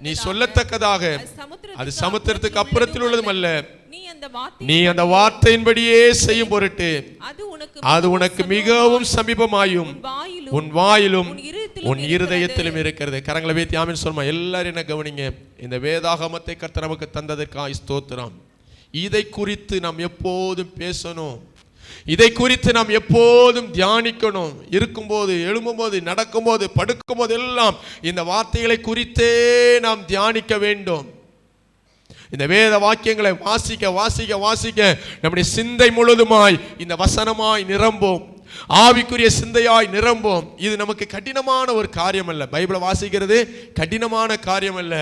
நீ சொல்லத்தக்கதாக அது சமுத்திரத்துக்கு அப்புறத்தில் உள்ளதும் அல்ல. நீ அந்த வார்த்தையின்படியே செய்யும் பொருட்டு அது உனக்கு மிகவும் சமீபமாயும் உன் வாயிலும் உன் இருதயத்திலும் இருக்கிறது. கரங்களை வைத்து ஆமென் சொல்லுமா. எல்லாரும் என்ன கவனிங்க. இந்த வேதாகமத்தை கர்த்தர் நமக்கு தந்ததற்காக ஸ்தோத்திரம். இதை குறித்து நாம் எப்போதும் பேசணும். இதை குறித்து நாம் எப்போதும் தியானிக்கணும். இருக்கும்போது, எழும்பும்போது, நடக்கும்போது, படுக்கும்போது எல்லாம் இந்த வார்த்தைகளை குறித்தே நாம் தியானிக்க வேண்டும். இந்த வேத வாக்கியங்களை வாசிக்க வாசிக்க வாசிக்க நம்முடைய சிந்தை முழுதுமாய் இந்த வசனமாய் நிரம்பும், ஆவிக்குரிய சிந்தையாய் நிரம்பும். இது நமக்கு கடினமான ஒரு காரியம் அல்ல. பைபிளை வாசிக்கிறது கடினமான காரியம் அல்ல.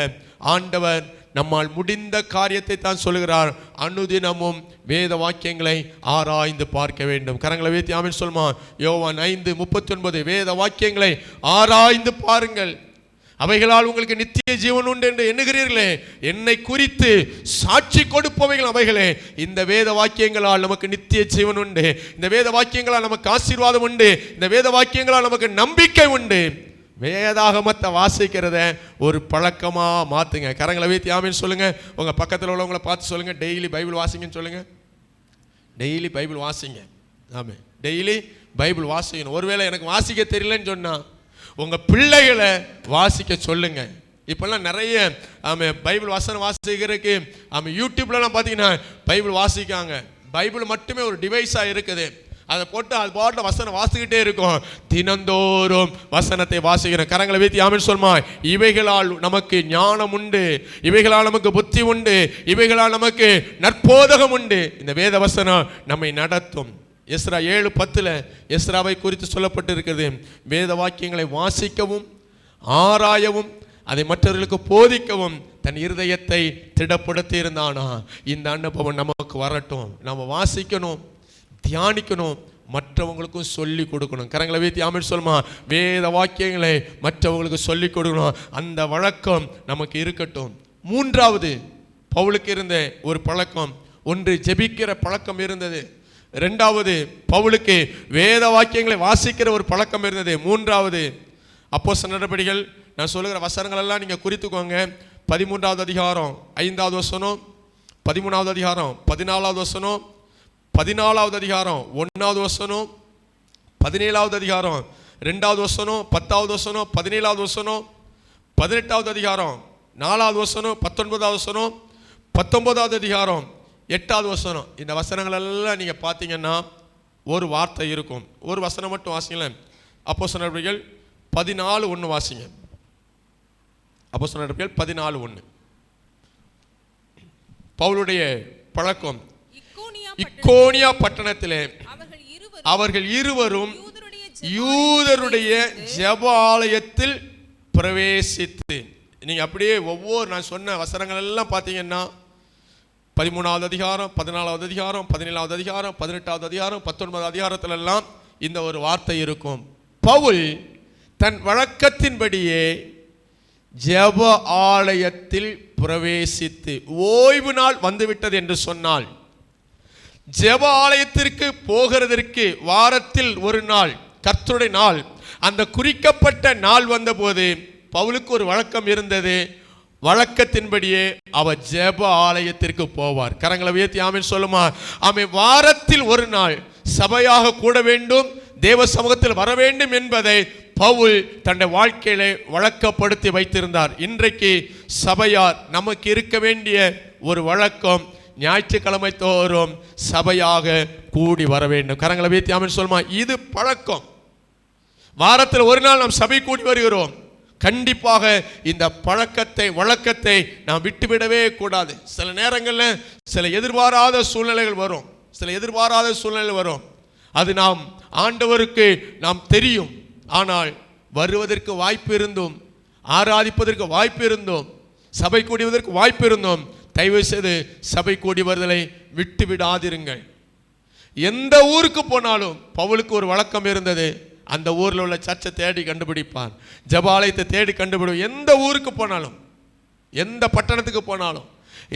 ஆண்டவர் நம்மால் முடிந்த காரியத்தை தான் சொல்லுகிறார். அனுதினமும் வேத வாக்கியங்களை ஆராய்ந்து பார்க்க வேண்டும். கரங்களை வைத்து ஆமென் சொல்லுமா. யோவான் 5:39 வேத வாக்கியங்களை ஆராய்ந்து பாருங்கள், அவைகளால் உங்களுக்கு நித்திய ஜீவன் உண்டு என்று எண்ணுகிறீர்களே, என்னை குறித்து சாட்சி கொடுப்பவைகள் அவைகளே. இந்த வேத வாக்கியங்களால் நமக்கு நித்திய ஜீவன் உண்டு. இந்த வேத வாக்கியங்களால் நமக்கு ஆசீர்வாதம் உண்டு. இந்த வேத வாக்கியங்களால் நமக்கு நம்பிக்கை உண்டு. வேதாகமத்தை வாசிக்கிறத ஒரு பழக்கமா மாத்துங்க. கரங்களை வைத்து ஆமென் சொல்லுங்க. உங்க பக்கத்தில் உள்ளவங்களை பார்த்து சொல்லுங்க, டெய்லி பைபிள் வாசிங்கன்னு சொல்லுங்க. டெய்லி பைபிள் வாசிங்க. ஆமே, டெய்லி பைபிள் வாசிக்கணும். ஒருவேளை எனக்கு வாசிக்க தெரியலன்னு சொன்னா உங்க பிள்ளைகளை வாசிக்க சொல்லுங்க. இப்பெல்லாம் நிறைய பைபிள் வசனம் வாசிக்கிறதுக்கு யூடியூப்லாம் பார்த்தீங்கன்னா பைபிள் வாசிக்காங்க. பைபிள் மட்டுமே ஒரு டிவைஸாக இருக்குது. அதை போட்டு அது பாட்டில் வசனம் வாசிக்கிட்டே இருக்கும். தினந்தோறும் வசனத்தை வாசிக்கிறோம். கரங்களை வைத்து ஆமென் சொல்லுமா. இவைகளால் நமக்கு ஞானம் உண்டு, இவைகளால் நமக்கு புத்தி உண்டு, இவைகளால் நமக்கு நற்போதகம் உண்டு. இந்த வேத வசனம் நம்மை நடத்தும். எஸ்ரா 7:10 எஸ்ராவை குறித்து சொல்லப்பட்டிருக்கிறது. வேத வாக்கியங்களை வாசிக்கவும் ஆராயவும் அதை மற்றவர்களுக்கு போதிக்கவும் தன் இருதயத்தை திடப்படுத்தி இருந்தானா. இந்த அனுபவம் நமக்கு வரட்டும். நம்ம வாசிக்கணும், தியானிக்கணும், மற்றவங்களுக்கும் சொல்லி கொடுக்கணும். கரங்களை வைத்து ஆமென் சொல்லுமா. வேத வாக்கியங்களை மற்றவங்களுக்கு சொல்லி கொடுக்கணும். அந்த வழக்கம் நமக்கு இருக்கட்டும். மூன்றாவது பவுலுக்கு இருந்த ஒரு பழக்கம், ஒன்று ஜெபிக்கிற பழக்கம் இருந்தது. இரண்டாவது பவுலுக்கு வேத வாக்கியங்களை வாசிக்கிற ஒரு பழக்கம் இருந்தது. மூன்றாவது அப்போஸ்தலர் நடபடிகள், நான் சொல்லுகிற வசனங்கள் எல்லாம் நீங்கள் குறித்துக்கோங்க. 13வது அதிகாரம் 5வது வசனம், 13வது அதிகாரம் 14வது வசனம், 14வது அதிகாரம் 1வது வசனம், 17வது அதிகாரம் 2வது வசனம், 10வது வசனம், 17வது வசனம், 18வது அதிகாரம் 4வது வசனம், 19வது வசனம், 19வது அதிகாரம் 8வது வசனம். இந்த வசனங்கள் எல்லாம் நீங்கள் பார்த்தீங்கன்னா ஒரு வார்த்தை இருக்கும். ஒரு வசனம் மட்டும் வாசிங்களேன். அப்போஸ்தலர் நடபடிகள் 14:1 வாசிங்க. அப்போஸ்தலர் நடபடிகள் 14:1. பவுலுடைய பழக்கம், இக்கோனியா பட்டணத்திலே அவர்கள் இருவரும் யூதருடைய ஜெப ஆலயத்தில் பிரவேசித்து, நீங்க அப்படியே ஒவ்வொரு நான் சொன்ன வசனங்கள் எல்லாம் பார்த்தீங்கன்னா 13வது அதிகாரம், 14வது அதிகாரம், 17வது அதிகாரம், 18வது அதிகாரம், 19வது அதிகாரத்துல எல்லாம் இந்த ஒரு வார்த்தை இருக்கும். பவுல் தன் வழக்கத்தின்படியே ஜெப ஆலயத்தில் பிரவேசித்து, ஓய்வு நாள் வந்துவிட்டது என்று சொன்னால் ஜெப ஆலயத்திற்கு போகிறதற்கு வாரத்தில் ஒரு நாள், கர்த்தருடைய நாள், அந்த குறிக்கப்பட்ட நாள் வந்தபோது பவுலுக்கு ஒரு வழக்கம் இருந்தது. வழக்கத்தின்படியே அவர் ஜெப ஆலயத்திற்கு போவார். கரங்களை உயர்த்தி ஆமென் சொல்லுமா. ஆமென். வாரத்தில் ஒரு நாள் சபையாக கூட வேண்டும், தேவ சமூகத்தில் வர வேண்டும் என்பதை பவுல் தன்னுடைய வாழ்க்கையில வழக்கப்படுத்தி வைத்திருந்தார். இன்றைக்கு சபையார் நமக்கு இருக்க வேண்டிய ஒரு வழக்கம், ஞாயிற்றுக்கிழமை தோறும் சபையாக கூடி வர வேண்டும். கரங்களை வைத்து ஆமென் சொல்லுமா. இது பழக்கம். வாரத்தில் ஒரு நாள் நாம் சபை கூடி வருகிறோம். கண்டிப்பாக இந்த பழக்கத்தை வழக்கத்தை நாம் விட்டுவிடவே கூடாது. சில நேரங்களில் சில எதிர்பாராத சூழ்நிலைகள் வரும். அது நாம் ஆண்டவருக்கு நாம் தெரியும். ஆனால் வருவதற்கு வாய்ப்பு இருந்தும், ஆராதிப்பதற்கு வாய்ப்பு இருந்தும், சபை கூடிவதற்கு வாய்ப்பு இருந்தும், தயவு செய்து சபை கூடி வருதலை விட்டு விடாதிருங்கள். எந்த ஊருக்கு போனாலும் பவுலுக்கு ஒரு வழக்கம் இருந்தது. அந்த ஊரில் உள்ள சர்ச்சை தேடி கண்டுபிடிப்பார், ஜபாலயத்தை தேடி கண்டுபிடிப்பார். எந்த ஊருக்கு போனாலும், எந்த பட்டணத்துக்கு போனாலும்,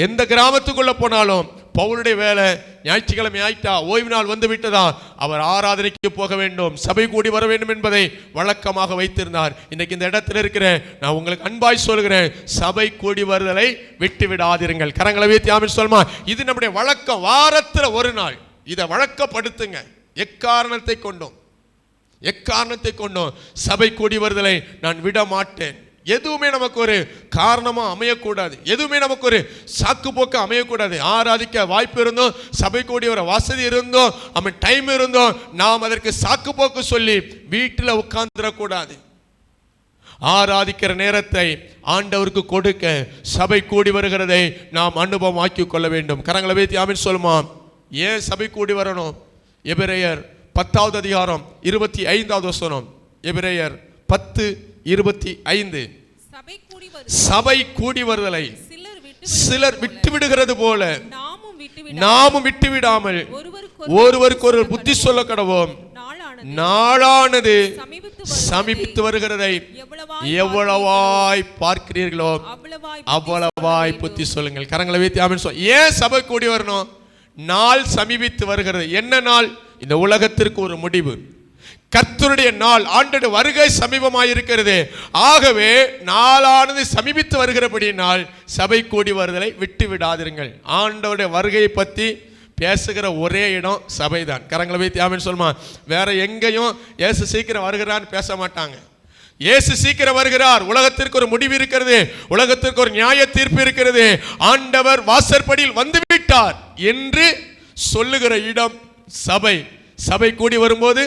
எந்த கிராமத்துக்குள்ள போனாலும் பவுலுடைய வேலை ஞாயிற்றுக்கிழமை ஆயிட்டா, ஓய்வு நாள் வந்து விட்டதா, அவர் ஆராதனைக்கு போக வேண்டும், சபை கூடி வர வேண்டும் என்பதை வழக்கமாக வைத்திருந்தார். இன்னைக்கு இந்த இடத்துல இருக்கிற நான் உங்களுக்கு அன்பாய் சொல்கிறேன், சபை கூடி வருதலை விட்டு விடாதிருங்கள். கரங்களை வைத்து ஆமென் சொல்லுமா. இது நம்முடைய வழக்கம். வாரத்தில் ஒரு நாள் இதை வழக்கப்படுத்துங்க. எக்காரணத்தை கொண்டும் சபை கூடி வருதலை நான் விட மாட்டேன். எதுவுமே நமக்கு ஒரு காரணமா அமையக்கூடாது, எதுவுமே நமக்கு ஒரு சாக்கு போக்க அமையக்கூடாது. ஆராதிக்க வாய்ப்பு இருந்தோம், சபை கூடி வர வசதி இருந்தோம், டைம் இருந்தோம், நாம் அதற்கு சாக்கு போக்கு சொல்லி வீட்டில் உட்கார்ந்துடக்கூடாது. ஆராதிக்கிற நேரத்தை ஆண்டவருக்கு கொடுக்க சபை கூடி வருகிறதை நாம் அனுபவம் ஆக்கி கொள்ள வேண்டும். கரங்களை வைத்து ஆமென் சொல்லுமா. ஏன் சபை கூடி வரணும்? எபிரேயர் 10வது அதிகாரம் 25வது வசனம். எபிரேயர் 10:25. சபை கூடி வருதலை சிலர் விட்டு விடுகிறது போல நாமும் விட்டு விடாமல் ஒருவருக்கு ஒரு புத்தி சொல்ல கடவோம். நாளானது சமீபித்து வருகிறதை எவ்வளவாய் பார்க்கிறீர்களோ அவ்வளவாய் புத்தி சொல்லுங்கள். கரங்களை வைத்து ஆமென் சொல்லுங்க. ஏன் சபை கூடி வரணும்? நாள் சமீபித்து வருகிறது. என்ன நாள்? இந்த உலகத்திற்கு ஒரு முடிவு. கர்த்தருடைய நாள், ஆண்டவருடைய வருகை சமீபமாயிருக்கிறது. ஆகவே நாளானது சமீபித்து வருகிறபடியினால் சபை கூடி வருதலை விட்டு விடாதிருங்கள். ஆண்டவருடைய வருகையை பற்றி பேசுகிற ஒரே இடம் சபைதான். கரங்களை வைத்து ஆமென் சொல்லுமா. வேற எங்கேயும் இயேசு சீக்கிரம் வருகிறான்னு பேச மாட்டாங்க. இயேசு சீக்கிரம் வருகிறார். உலகத்திற்கு ஒரு முடிவு இருக்கிறது, உலகத்திற்கு ஒரு நியாய தீர்ப்பு இருக்கிறது. ஆண்டவர் வாசற்படியில் வந்துவிட்டார் என்று சொல்லுகிற இடம் சபை. சபை கூடி வரும்போது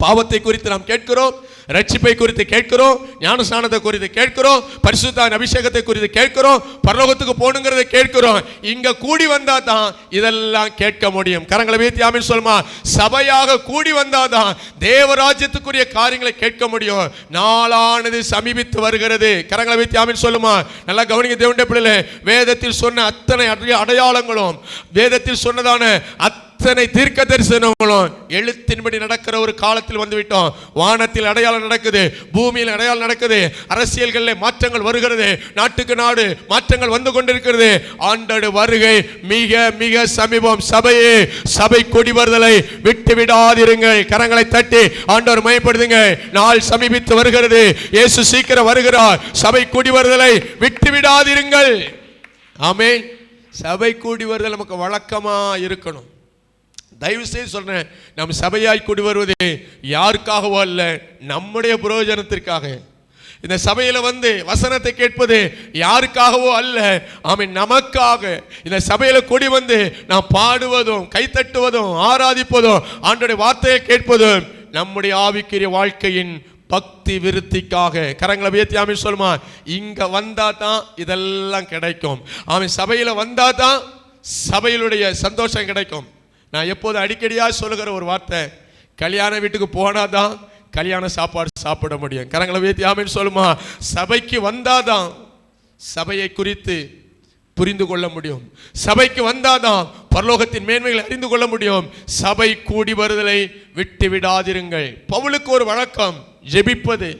பாவத்தை குறித்து நாம் கேட்கிறோம், ரட்சிப்பை குறித்து கேட்கிறோம், ஞானஸ்நானத்தை குறித்து கேட்கிறோம், பரிசுத்த அபிஷேகத்தை குறித்து கேட்கிறோம், பரலோகத்துக்கு போகணுங்கிறதை கேட்கிறோம். இங்க கூடி வந்தா தான் இதெல்லாம் கேட்க முடியும். கரங்களை வைத்து ஆமென் சொல்லுமா. சபையாக கூடி வந்தாதான் தேவராஜ்யத்துக்குரிய காரியங்களை கேட்க முடியும். நாளானது சமீபித்து வருகிறது. கரங்களை வைத்து ஆமென் சொல்லுமா. நல்லா கவனிங்க தேவனுடைய பிள்ளைகளே. வேதத்தில் சொன்ன அத்தனை அடையாளங்களும், வேதத்தில் சொன்னதான அத்தனை தீர்க்க தரிசனங்களும் எழுத்தின்படி நடக்கிற ஒரு காலத்தில் வந்துவிட்டோம். வானத்தில் அடையாளம் நடக்குது, பூமியில் அடையாளம் நடக்குது, அரசியல்களில் மாற்றங்கள் வருகிறது, நாட்டுக்கு நாடு மாற்றங்கள் வந்து கொண்டிருக்கிறது. ஆண்டவருடைய வருகை மிக மிக சமீபம். சபையே, சபை கூடி வருதலை விட்டு விடாதிருங்கள். கரங்களை தட்டி ஆண்டவர் மயப்படுதுங்க. நாள் சமீபித்து வருகிறது, இயேசு சீக்கிரம் வருகிறார். சபை கூடி வருதலை விட்டு விடாதிருங்கள். ஆமென். சபை கூடி வருதல் நமக்கு வழக்கமா இருக்கணும். தயவு செய்து சொல்றேன், நம் சபையாய் கூடி வருவது யாருக்காகவோ அல்ல, நம்முடைய பிரயோஜனத்திற்காக. இந்த சபையில வந்து வசனத்தை கேட்பது யாருக்காகவோ அல்ல, ஆமென், நமக்காக. இந்த சபையில கூடி வந்து நாம் பாடுவதும், கைத்தட்டுவதும், ஆராதிப்பதும், ஆண்டவருடைய வார்த்தையை கேட்பதும் நம்முடைய ஆவிக்குரிய வாழ்க்கையின் பக்தி விருத்திக்காக. கரங்களை உயர்த்தி ஆமென் சொல்லுமா. இங்க வந்தா தான் இதெல்லாம் கிடைக்கும். ஆமென். சபையில வந்தா தான் சபையிலுடைய சந்தோஷம் கிடைக்கும். நான் எப்போது அடிக்கடியாக சொல்லுகிற ஒரு வார்த்தை, கல்யாண வீட்டுக்கு போனாதான் கல்யாண சாப்பாடு சாப்பிட முடியும். கரங்களை உயர்த்தி ஆமென் சொல்லுமா. சபைக்கு வந்தாதான் சபையை குறித்து புரிந்து கொள்ள முடியும். சபைக்கு வந்தாதான் பரலோகத்தின் மேன்மைகளை அறிந்து கொள்ள முடியும். சபை கூடி வருதலை விட்டு விடாதிருங்கள். பவுலுக்கு ஒரு வழக்கம் ஜெபிப்பது,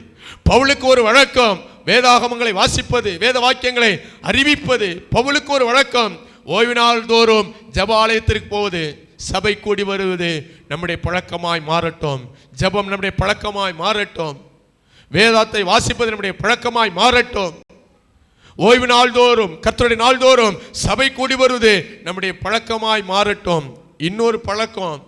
பவுலுக்கு ஒரு வழக்கம் வேதாகமங்களை வாசிப்பது, வேத வாக்கியங்களை அறிவிப்பது. பவுலுக்கு ஒரு வழக்கம் ஓய்வு நாள் தோறும் ஜெபாலயத்திற்கு போவது. சபை கூடி வருவது நம்முடைய பழக்கமாய் மாறட்டும். ஜெபம் நம்முடைய பழக்கமாய் மாறட்டும். வேதத்தை வாசிப்பது நம்முடைய பழக்கமாய் மாறட்டும். ஓய்வு நாள்தோறும், கர்த்தருடைய நாள்தோறும் சபை கூடி வருவது நம்முடைய பழக்கமாய் மாறட்டும். இன்னொரு பழக்கம்,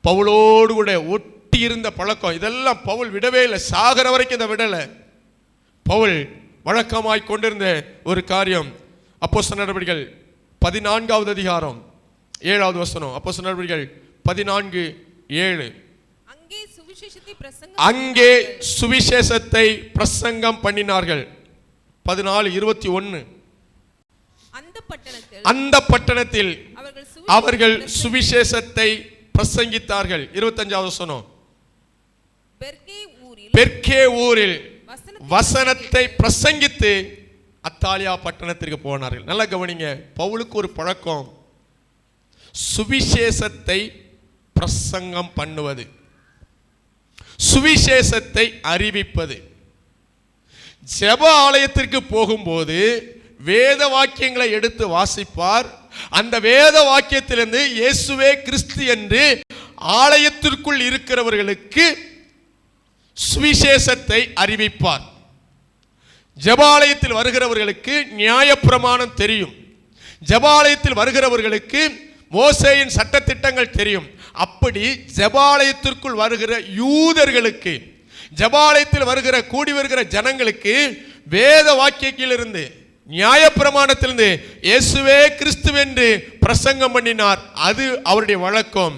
பவுலோடு கூட ஒட்டி இருந்த பழக்கம். இதெல்லாம் பவுல் விடவே இல்லை, சாகர வரைக்கும் இதை விடலை. பவுல் வழக்கமாய் கொண்டிருந்த ஒரு காரியம், அப்போஸ்தலர் நடவடிக்கைகள் 14வது அதிகாரம் 7வது வசனம். அப்போஸ்தலர் நடவடிக்கைகள் 14:7. அங்கே சுவிசேஷத்தை பிரசங்கம் பண்ணினார்கள். 14:21. அந்த பட்டணத்தில் அவர்கள் சுவிசேஷத்தை பிரசங்கித்தார்கள். 25வது வசனம். பெர்கே ஊரில் வசனத்தை பிரசங்கித்து அத்தாலியா பட்டணத்திற்கு போனார்கள். நல்லா கவனிங்க, பவுலுக்கு ஒரு பழக்கம், சுவிசேஷத்தை பிரசங்கம் பண்ணுவது, சுவிசேஷத்தை அறிவிப்பது. ஜெப ஆலயத்திற்கு போகும்போது வேத வாக்கியங்களை எடுத்து வாசிப்பார். அந்த வேத வாக்கியத்திலிருந்து இயேசுவே கிறிஸ்து என்று ஆலயத்திற்குள் இருக்கிறவர்களுக்கு சுவிசேஷத்தை அறிவிப்பார். ஜெபாலயத்தில் வருகிறவர்களுக்கு நியாயப்பிரமாணம் தெரியும். ஜெபாலயத்தில் வருகிறவர்களுக்கு மோசேயின் சட்டதிட்டங்கள் தெரியும். அப்படி ஜெபாலயத்திற்குள் வருகிற யூதர்களுக்கு, ஜெபாலயத்தில் வருகிற கூடி வருகிற ஜனங்களுக்கு வேத வாக்கியத்திலிருந்து, நியாயப்பிரமாணத்திலிருந்து இயேசுவே கிறிஸ்து என்று பிரசங்கம் பண்ணினார். அது அவருடைய வழக்கம்.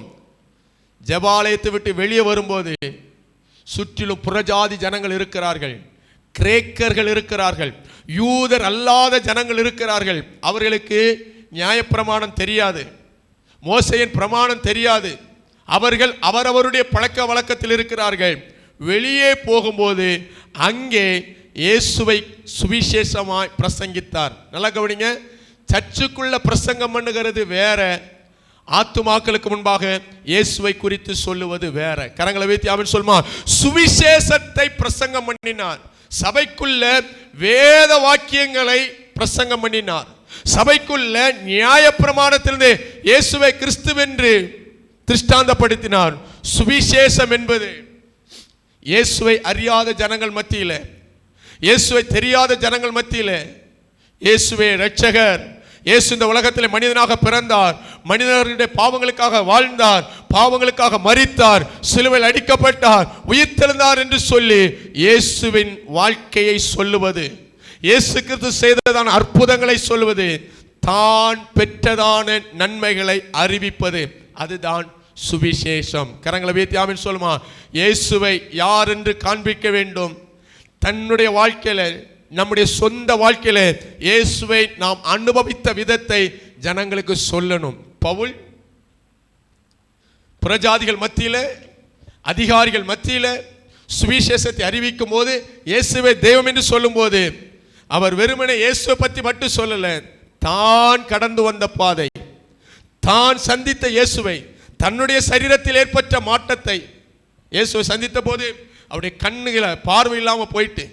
ஜெபாலயத்தை விட்டு வெளியே வரும்போது சுற்றிலும் புறஜாதி ஜனங்கள் இருக்கிறார்கள், கிரேக்கர்கள் இருக்கிறார்கள், யூதர் அல்லாத ஜனங்கள் இருக்கிறார்கள். அவர்களுக்கு நியாயப்பிரமாணம் தெரியாது, மோசேயின் பிரமாணம் தெரியாது. அவர்கள் அவரவருடைய பழக்க வழக்கத்தில் இருக்கிறார்கள். வெளியே போகும்போது அங்கே இயேசுவை சுவிசேஷமாய் பிரசங்கித்தார். நல்லா கவனிங்க, சர்ச்சுக்குள்ள பிரசங்கம் பண்ணுகிறது வேற, ஆத்துமாக்களுக்கு முன்பாக இயேசுவை குறித்து சொல்லுவது வேற. கரங்களை வைத்து ஆமென் சொல்லுமா. சுவிசேஷத்தை பிரசங்கம் பண்ணினார். சபைக்குள்ள வேத வாக்கியங்களை பிரசங்கம் பண்ணினார். சபைக்குள்ள நியாயப்பிரமாணத்திலிருந்து இயேசுவை கிறிஸ்துவென்று திருஷ்டாந்தப்படுத்தினார். சுவிசேஷம் என்பது இயேசுவை அறியாத ஜனங்கள் மத்தியில், இயேசுவை தெரியாத ஜனங்கள் மத்தியில் இயேசுவே இரட்சகர், இயேசு இந்த உலகத்தில் மனிதனாக பிறந்தார், மனிதர்களுடைய பாவங்களுக்காக வாழ்ந்தார், பாவங்களுக்காக மரித்தார், சிலுவையில் அடிக்கப்பட்டார், உயிர்த்தெழுந்தார் என்று சொல்லி இயேசுவின் வாழ்க்கையை சொல்லுவது, இயேசு கிறிஸ்து செய்ததான அற்புதங்களை சொல்லுவது, தான் பெற்றதான நன்மைகளை அறிவிப்பது, அதுதான் சுவிசேஷம். கரங்களை வைத்து ஆமென் சொல்லுமா. இயேசுவை யார் என்று காண்பிக்க வேண்டும். தன்னுடைய வாழ்க்கையில, நம்முடைய சொந்த வாழ்க்கையில இயேசுவை நாம் அனுபவித்த விதத்தை ஜனங்களுக்கு சொல்லணும். பவுல் புறஜாதிகள் மத்தியில, அதிகாரிகள் மத்தியில சுவிசேஷத்தை அறிவிக்கும் போது, இயேசுவை தெய்வம் என்று சொல்லும் போது, அவர் வெறுமனே இயேசுவை பற்றி மட்டும் சொல்லல, தான் கடந்து வந்த பாதை, தான் சந்தித்த இயேசுவை, தன்னுடைய சரீரத்தில் ஏற்பட்ட மாற்றத்தை. இயேசுவை சந்தித்த போது அவருடைய கண்ணுகளை பார்வை இல்லாம போயிட்டு,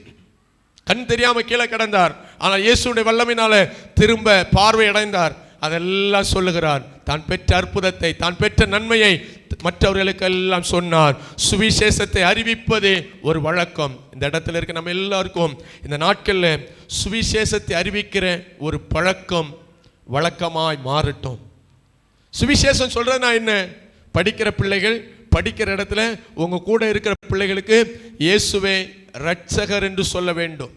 கண் தெரியாம கீழே கிடந்தார். ஆனால் இயேசுடைய வல்லமையினால திரும்ப பார்வை அடைந்தார். அதெல்லாம் சொல்லுகிறார். தான் பெற்ற அற்புதத்தை, தான் பெற்ற நன்மையை மற்றவர்களுக்கு எல்லாம் சொன்னார். சுவிசேஷத்தை அறிவிப்பது ஒரு வழக்கம். இந்த இடத்துல இருக்க நம்ம எல்லாருக்கும் இந்த நாட்களில் சுவிசேஷத்தை அறிவிக்கிற ஒரு பழக்கம் வழக்கமாய் மாறட்டும். சுவிசேஷம் சொல்றதுனா என்ன? படிக்கிற பிள்ளைகள் படிக்கிற இடத்துல உங்க கூட இருக்கிற பிள்ளைகளுக்கு இயேசுவே இரட்சகர் என்று சொல்ல வேண்டும்.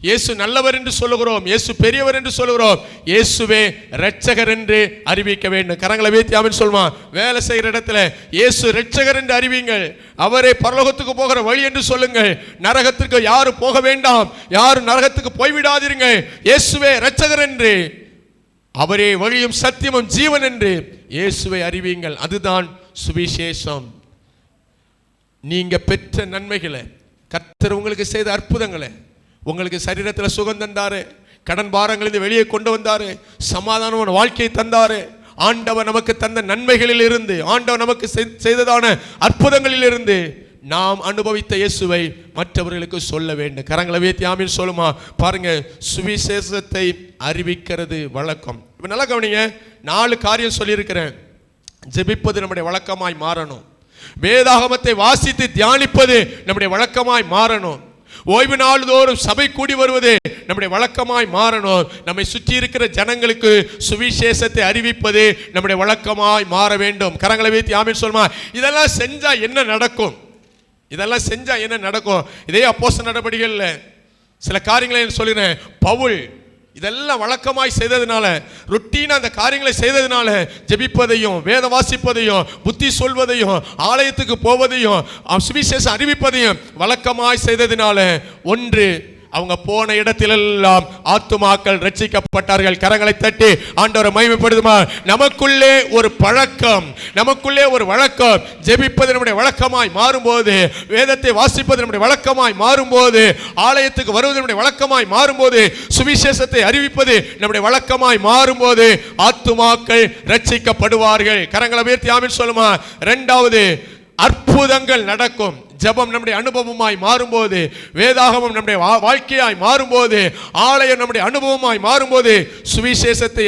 இயேசு நல்லவர் என்று சொல்லுகிறோம், இயேசு பெரியவர் என்று சொல்லுகிறோம், இயேசுவே இரட்சகர் என்று அறிவிக்க வேண்டும். கரங்களை வைத்து ஆமென் சொல்லுமா. வேலை செய்கிற இடத்துல இயேசு இரட்சகர் என்று அறிவிங்கள். அவரே பரலோகத்துக்கு போகிற வழி என்று சொல்லுங்கள். நரகத்திற்கு யாரும் போக வேண்டாம், யாரும் நரகத்துக்கு போய்விடாதீங்க, இயேசுவே இரட்சகர் என்று, அவரே வழியும் சத்தியமும் ஜீவன் என்று இயேசுவை அறிவிங்கள். அதுதான் சுவிசேஷம். நீங்க பெற்ற நன்மைகளை, கர்த்தர் உங்களுக்கு செய்த அற்புதங்களை, உங்களுக்கு சரீரத்தில் சுகம் தந்தாரு, கடன் பாரங்களிலிருந்து வெளியே கொண்டு வந்தாரு, சமாதானமான வாழ்க்கையை தந்தாரு, ஆண்டவர் நமக்கு தந்த நன்மைகளில் இருந்து, ஆண்டவர் நமக்கு செய்ததான அற்புதங்களில் இருந்து நாம் அனுபவித்த இயேசுவை மற்றவர்களுக்கு சொல்ல வேண்டும். கரங்களை வைத்து ஆமென் சொல்லுமா. பாருங்க, சுவிசேஷத்தை அறிவிக்கிறது வழக்கம். இப்ப நல்லா கவனிங்க, 4 காரியம் சொல்லியிருக்கிறேன். ஜெபிப்பது நம்முடைய வழக்கமாய் மாறணும். வேதாகமத்தை வாசித்து தியானிப்பது நம்முடைய வழக்கமாய் மாறணும். ஓய்வு நாள்தோறும் சபை கூடி வருவது நம்முடைய வழக்கமாய் மாறணும். நம்மை சுற்றி இருக்கிற ஜனங்களுக்கு சுவிசேஷத்தை அறிவிப்பது நம்முடைய வழக்கமாய் மாற வேண்டும். கரங்களை வைத்து ஆமென் சொல்லுமா. இதெல்லாம் செஞ்சா என்ன நடக்கும்? இதெல்லாம் செஞ்சா என்ன நடக்கும்? இதே அப்போஸ்தலர் நடபடிகள்ல சில காரியங்களை சொல்லுறேன். பவுல் இதெல்லாம் வழக்கமாய் செய்ததுனால, ரொட்டீனா அந்த காரியங்களை செய்ததுனால, ஜெபிப்பதையும் வேத வாசிப்பதையும் புத்தி சொல்வதையும் ஆலயத்துக்கு போவதையும் சுவிசேஷம் அறிவிப்பதையும் வழக்கமாய் செய்ததுனால, ஒன்று அவங்க போன இடத்திலெல்லாம் ஆத்துமாக்கள் ரட்சிக்கப்பட்டார்கள். கரங்களை தட்டி ஆண்டவரை மகிமைப்படுத்துமா. நமக்குள்ளே ஒரு பழக்கம், நமக்குள்ளே ஒரு வழக்கம், ஜெபிப்பது நம்முடைய வழக்கமாய் மாறும்போது, வேதத்தை வாசிப்பது நம்முடைய வழக்கமாய் மாறும்போது, ஆலயத்துக்கு வருவது நம்முடைய வழக்கமாய் மாறும்போது, சுவிசேஷத்தை அறிவிப்பது நம்முடைய வழக்கமாய் மாறும்போது ஆத்துமாக்கள் ரட்சிக்கப்படுவார்கள். கரங்களை உயர்த்தி ஆமென் சொல்லுமா. இரண்டாவது, அற்புதங்கள் நடக்கும். ஜெபம் நம்முடைய அனுபவமாய் மாறும்போது, வேதாகமம் நம்முடைய வாழ்க்கையாய் மாறும்போது, ஆலயம் நம்முடைய அனுபவமாய் மாறும்போது, சுவிசேஷத்தை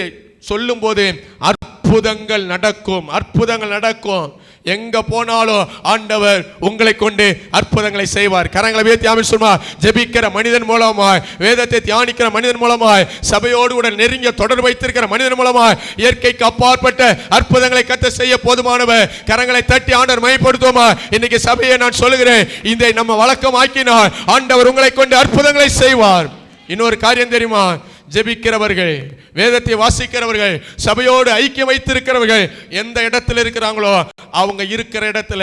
சொல்லும் போது அற்புதங்கள் நடக்கும். அற்புதங்கள் நடக்கும். எங்க போனாலும் ஆண்டவர் உங்களை கொண்டு அற்புதங்களை செய்வார். கரங்களை உயர்த்தி ஆமென் சொல்லுமா. ஜெபிக்கிற மனிதன் மூலமாய், வேதத்தை தியானிக்கிற மனிதன் மூலமாய், சபையோடு கூட நெருங்கிய தொடர்பு வைத்திருக்கிற மனிதன் மூலமாய் இயற்கைக்கு அப்பாற்பட்ட அற்புதங்களை கர்த்தர் செய்ய போதுமானவர். கரங்களை தட்டி ஆண்டவர் மகிமைப்படுத்துவோமா. இன்னைக்கு சபையை நான் சொல்லுகிறேன், இதை நம்ம வழக்கமாக்கினால் ஆண்டவர் உங்களை கொண்டு அற்புதங்களை செய்வார். இன்னொரு காரியம் தெரியுமா? ஜெபிக்கிறவர்கள், வேதத்தை வாசிக்கிறவர்கள், சபையோடு ஐக்கியம் வைத்திருக்கிறவர்கள் எந்த இடத்துல இருக்கிறாங்களோ அவங்க இருக்கிற இடத்துல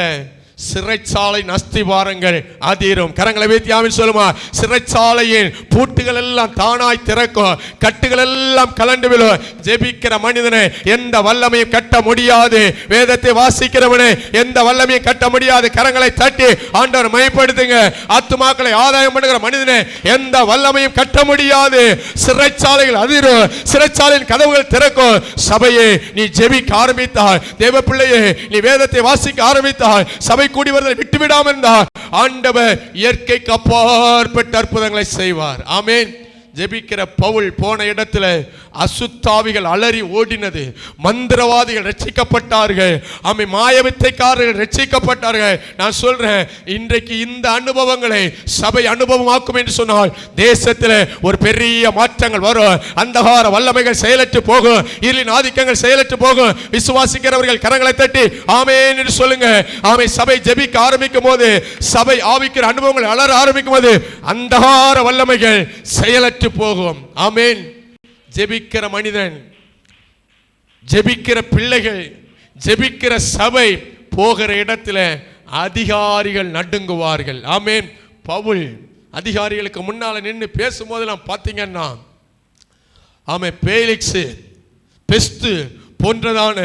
சிறைச்சாலை அஸ்திவாரங்கள் அதிரும். கரங்களை உயர்த்தி ஆமென் சொல்லுமா. சிறைச்சாலையின் பூட்டுகள் எல்லாம் தானாய் திறக்கும், கட்டுகள் எல்லாம் கலண்டு விழும். ஜெபிக்கிற மனிதனை எந்த வல்லமையும் கட்ட முடியாது. வேதத்தை வாசிக்கிறவனை எந்த வல்லமையும் கட்ட முடியாது. கரங்களை தட்டி ஆண்டவர் மகிமைப்படுத்துங்க. ஆத்துமாக்களை ஆதாயம் பண்ணுகிற மனிதனை எந்த வல்லமையும் கட்ட முடியாது. சிறைச்சாலைகள் அதிரும், சிறைச்சாலையின் கதவுகள் திறக்கும். சபையே, நீ ஜெபிக்க ஆரம்பித்தால், தேவ பிள்ளையே, நீ வேதத்தை வாசிக்க ஆரம்பித்தால், சபை கூடி வருவதை விட்டுவிடாமல் இருந்தால் ஆண்டவர் இயற்கைக்கு அப்பாற்பட்ட அற்புதங்களை செய்வார். ஆமென். ஜெபிக்கிற பவுல் போன இடத்துல அசுத்தாவிகள் அலறி ஓடினது, மந்திரவாதிகள் ரட்சிக்கப்பட்டார்கள், ஆமென், மாயவித்தைக்காரர்கள் ரட்சிக்கப்பட்டார்கள். நான் சொல்றேன், இன்றைக்கு இந்த அனுபவங்களை சபை அனுபவமாக்கும் என்று சொன்னால் தேசத்தில் ஒரு பெரிய மாற்றங்கள் வரும். அந்தகார வல்லமைகள் செயலற்று போகும், இருளின் ஆதிக்கங்கள் செயலற்று போகும். விசுவாசிக்கிறவர்கள் கரங்களை தட்டி ஆமென் என்று சொல்லுங்க. ஆமென். சபை ஜெபிக்க ஆரம்பிக்கும் போது, சபை ஆவிக்கிற அனுபவங்கள் அலற ஆரம்பிக்கும் போது அந்தகார வல்லமைகள் செயலற்று போகும். ஆமென். ஜெபிக்கிற மனிதன், ஜெபிக்கிற பிள்ளைகள், ஜெபிக்கிற சபை போகிற இடத்துல அதிகாரிகள் நடுங்குவார்கள். ஆமென். பவுல் அதிகாரிகளுக்கு முன்னால நின்று பேசும்போதெல்லாம் பார்த்தீங்கன்னா, ஆமென், பேலிக்ஸ், பெஸ்து போன்றதான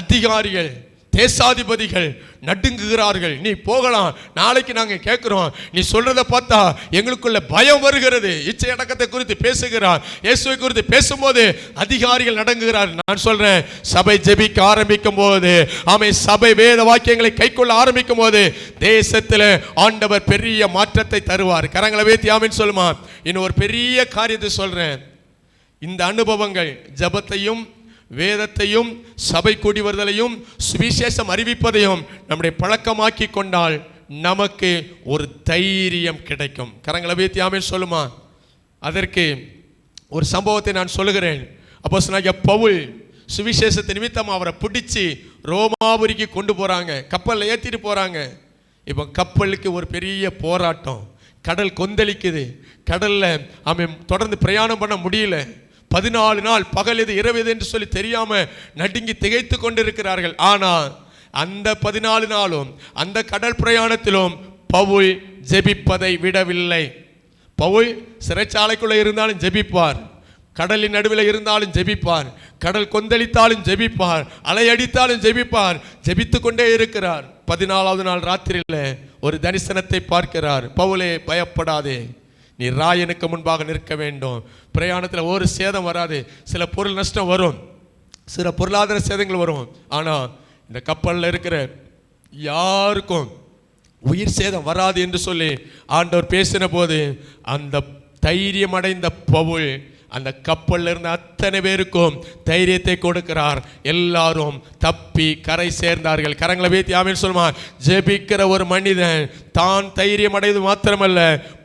அதிகாரிகள், தேசாதிபதிகள் நடுங்குகிறார்கள். நீ போகலாம், நாளைக்கு நாங்க கேட்கிறோம், நீ சொல்றதை பார்த்தா எங்களுக்குள்ள பயம் வருகிறது. இச்சை அடக்கத்தை குறித்து பேசுகிறார், இயேசுவை குறித்து பேசும்போது அதிகாரிகள் நடுங்குகிறார். நான் சொல்றேன், சபை ஜெபிக்க ஆரம்பிக்கும் போது, ஆமென், சபை வேத வாக்கியங்களை கைக்கொள்ள ஆரம்பிக்கும் போது தேசத்தில் ஆண்டவர் பெரிய மாற்றத்தை தருவார். கரங்களை உயர்த்தி ஆமென் சொல்லுமா. இன்னும் ஒரு பெரிய காரியத்தை சொல்றேன். இந்த அனுபவங்கள் ஜெபத்தையும் வேதத்தையும் சபை கூடி வருதலையும் சுவிசேஷம் அறிவிப்பதையும் நம்முடைய பழக்கமாக்கி கொண்டால் நமக்கு ஒரு தைரியம் கிடைக்கும். கரங்களை உயர்த்தி ஆமென் சொல்லுமா. அதற்கு ஒரு சம்பவத்தை நான் சொல்லுகிறேன். அப்போஸ்தலனாகிய பவுல் சுவிசேஷத்தை நிமித்தம் அவரை பிடிச்சி ரோமாபுரிக்கு கொண்டு போறாங்க, கப்பலில் ஏற்றிட்டு போறாங்க. இப்போ கப்பலுக்கு ஒரு பெரிய போராட்டம், கடல் கொந்தளிக்குது. கடல்ல அவன் தொடர்ந்து பிரயாணம் பண்ண முடியல. 14 நாள் பகல் எது இரவு எது என்று சொல்லி தெரியாம நடுங்கி திகைத்து கொண்டிருக்கிறார்கள். ஆனால் அந்த 14 நாளும் அந்த கடல் பிரயாணத்திலும் பவுல் ஜெபிப்பதை விடவில்லை. பவுல் சிறைச்சாலைக்குள்ள இருந்தாலும் ஜெபிப்பார், கடலின் நடுவில் இருந்தாலும் ஜெபிப்பார், கடல் கொந்தளித்தாலும் ஜெபிப்பார், அலை அடித்தாலும் ஜெபிப்பார், ஜெபித்து கொண்டே இருக்கிறார். 14வது நாள் ராத்திரியில் ஒரு தரிசனத்தை பார்க்கிறார். பவுலே, பயப்படாதே, நீ ராயனுக்கு முன்பாக நிற்க வேண்டும். பிரயாணத்தில் ஒரு சேதம் வராது. சில பொருள் நஷ்டம் வரும், சில பொருளாதார சேதங்கள் வரும். ஆனால் இந்த கப்பலில் இருக்கிற யாருக்கும் உயிர் சேதம் வராது என்று சொல்லி ஆண்டவர் பேசின போது அந்த தைரியம் அடைந்த பவுல் அந்த கப்பலில் இருந்த அத்தனை பேருக்கும் தைரியத்தை கொடுக்கிறார். எல்லாரும் தப்பி கரை சேர்ந்தார்கள். கரங்களை உயர்த்தி ஆமென் சொல்லுமா. ஜெபிக்கிற ஒரு மனிதன் தான் தைரியம் அடைவது மாத்திரமல்ல,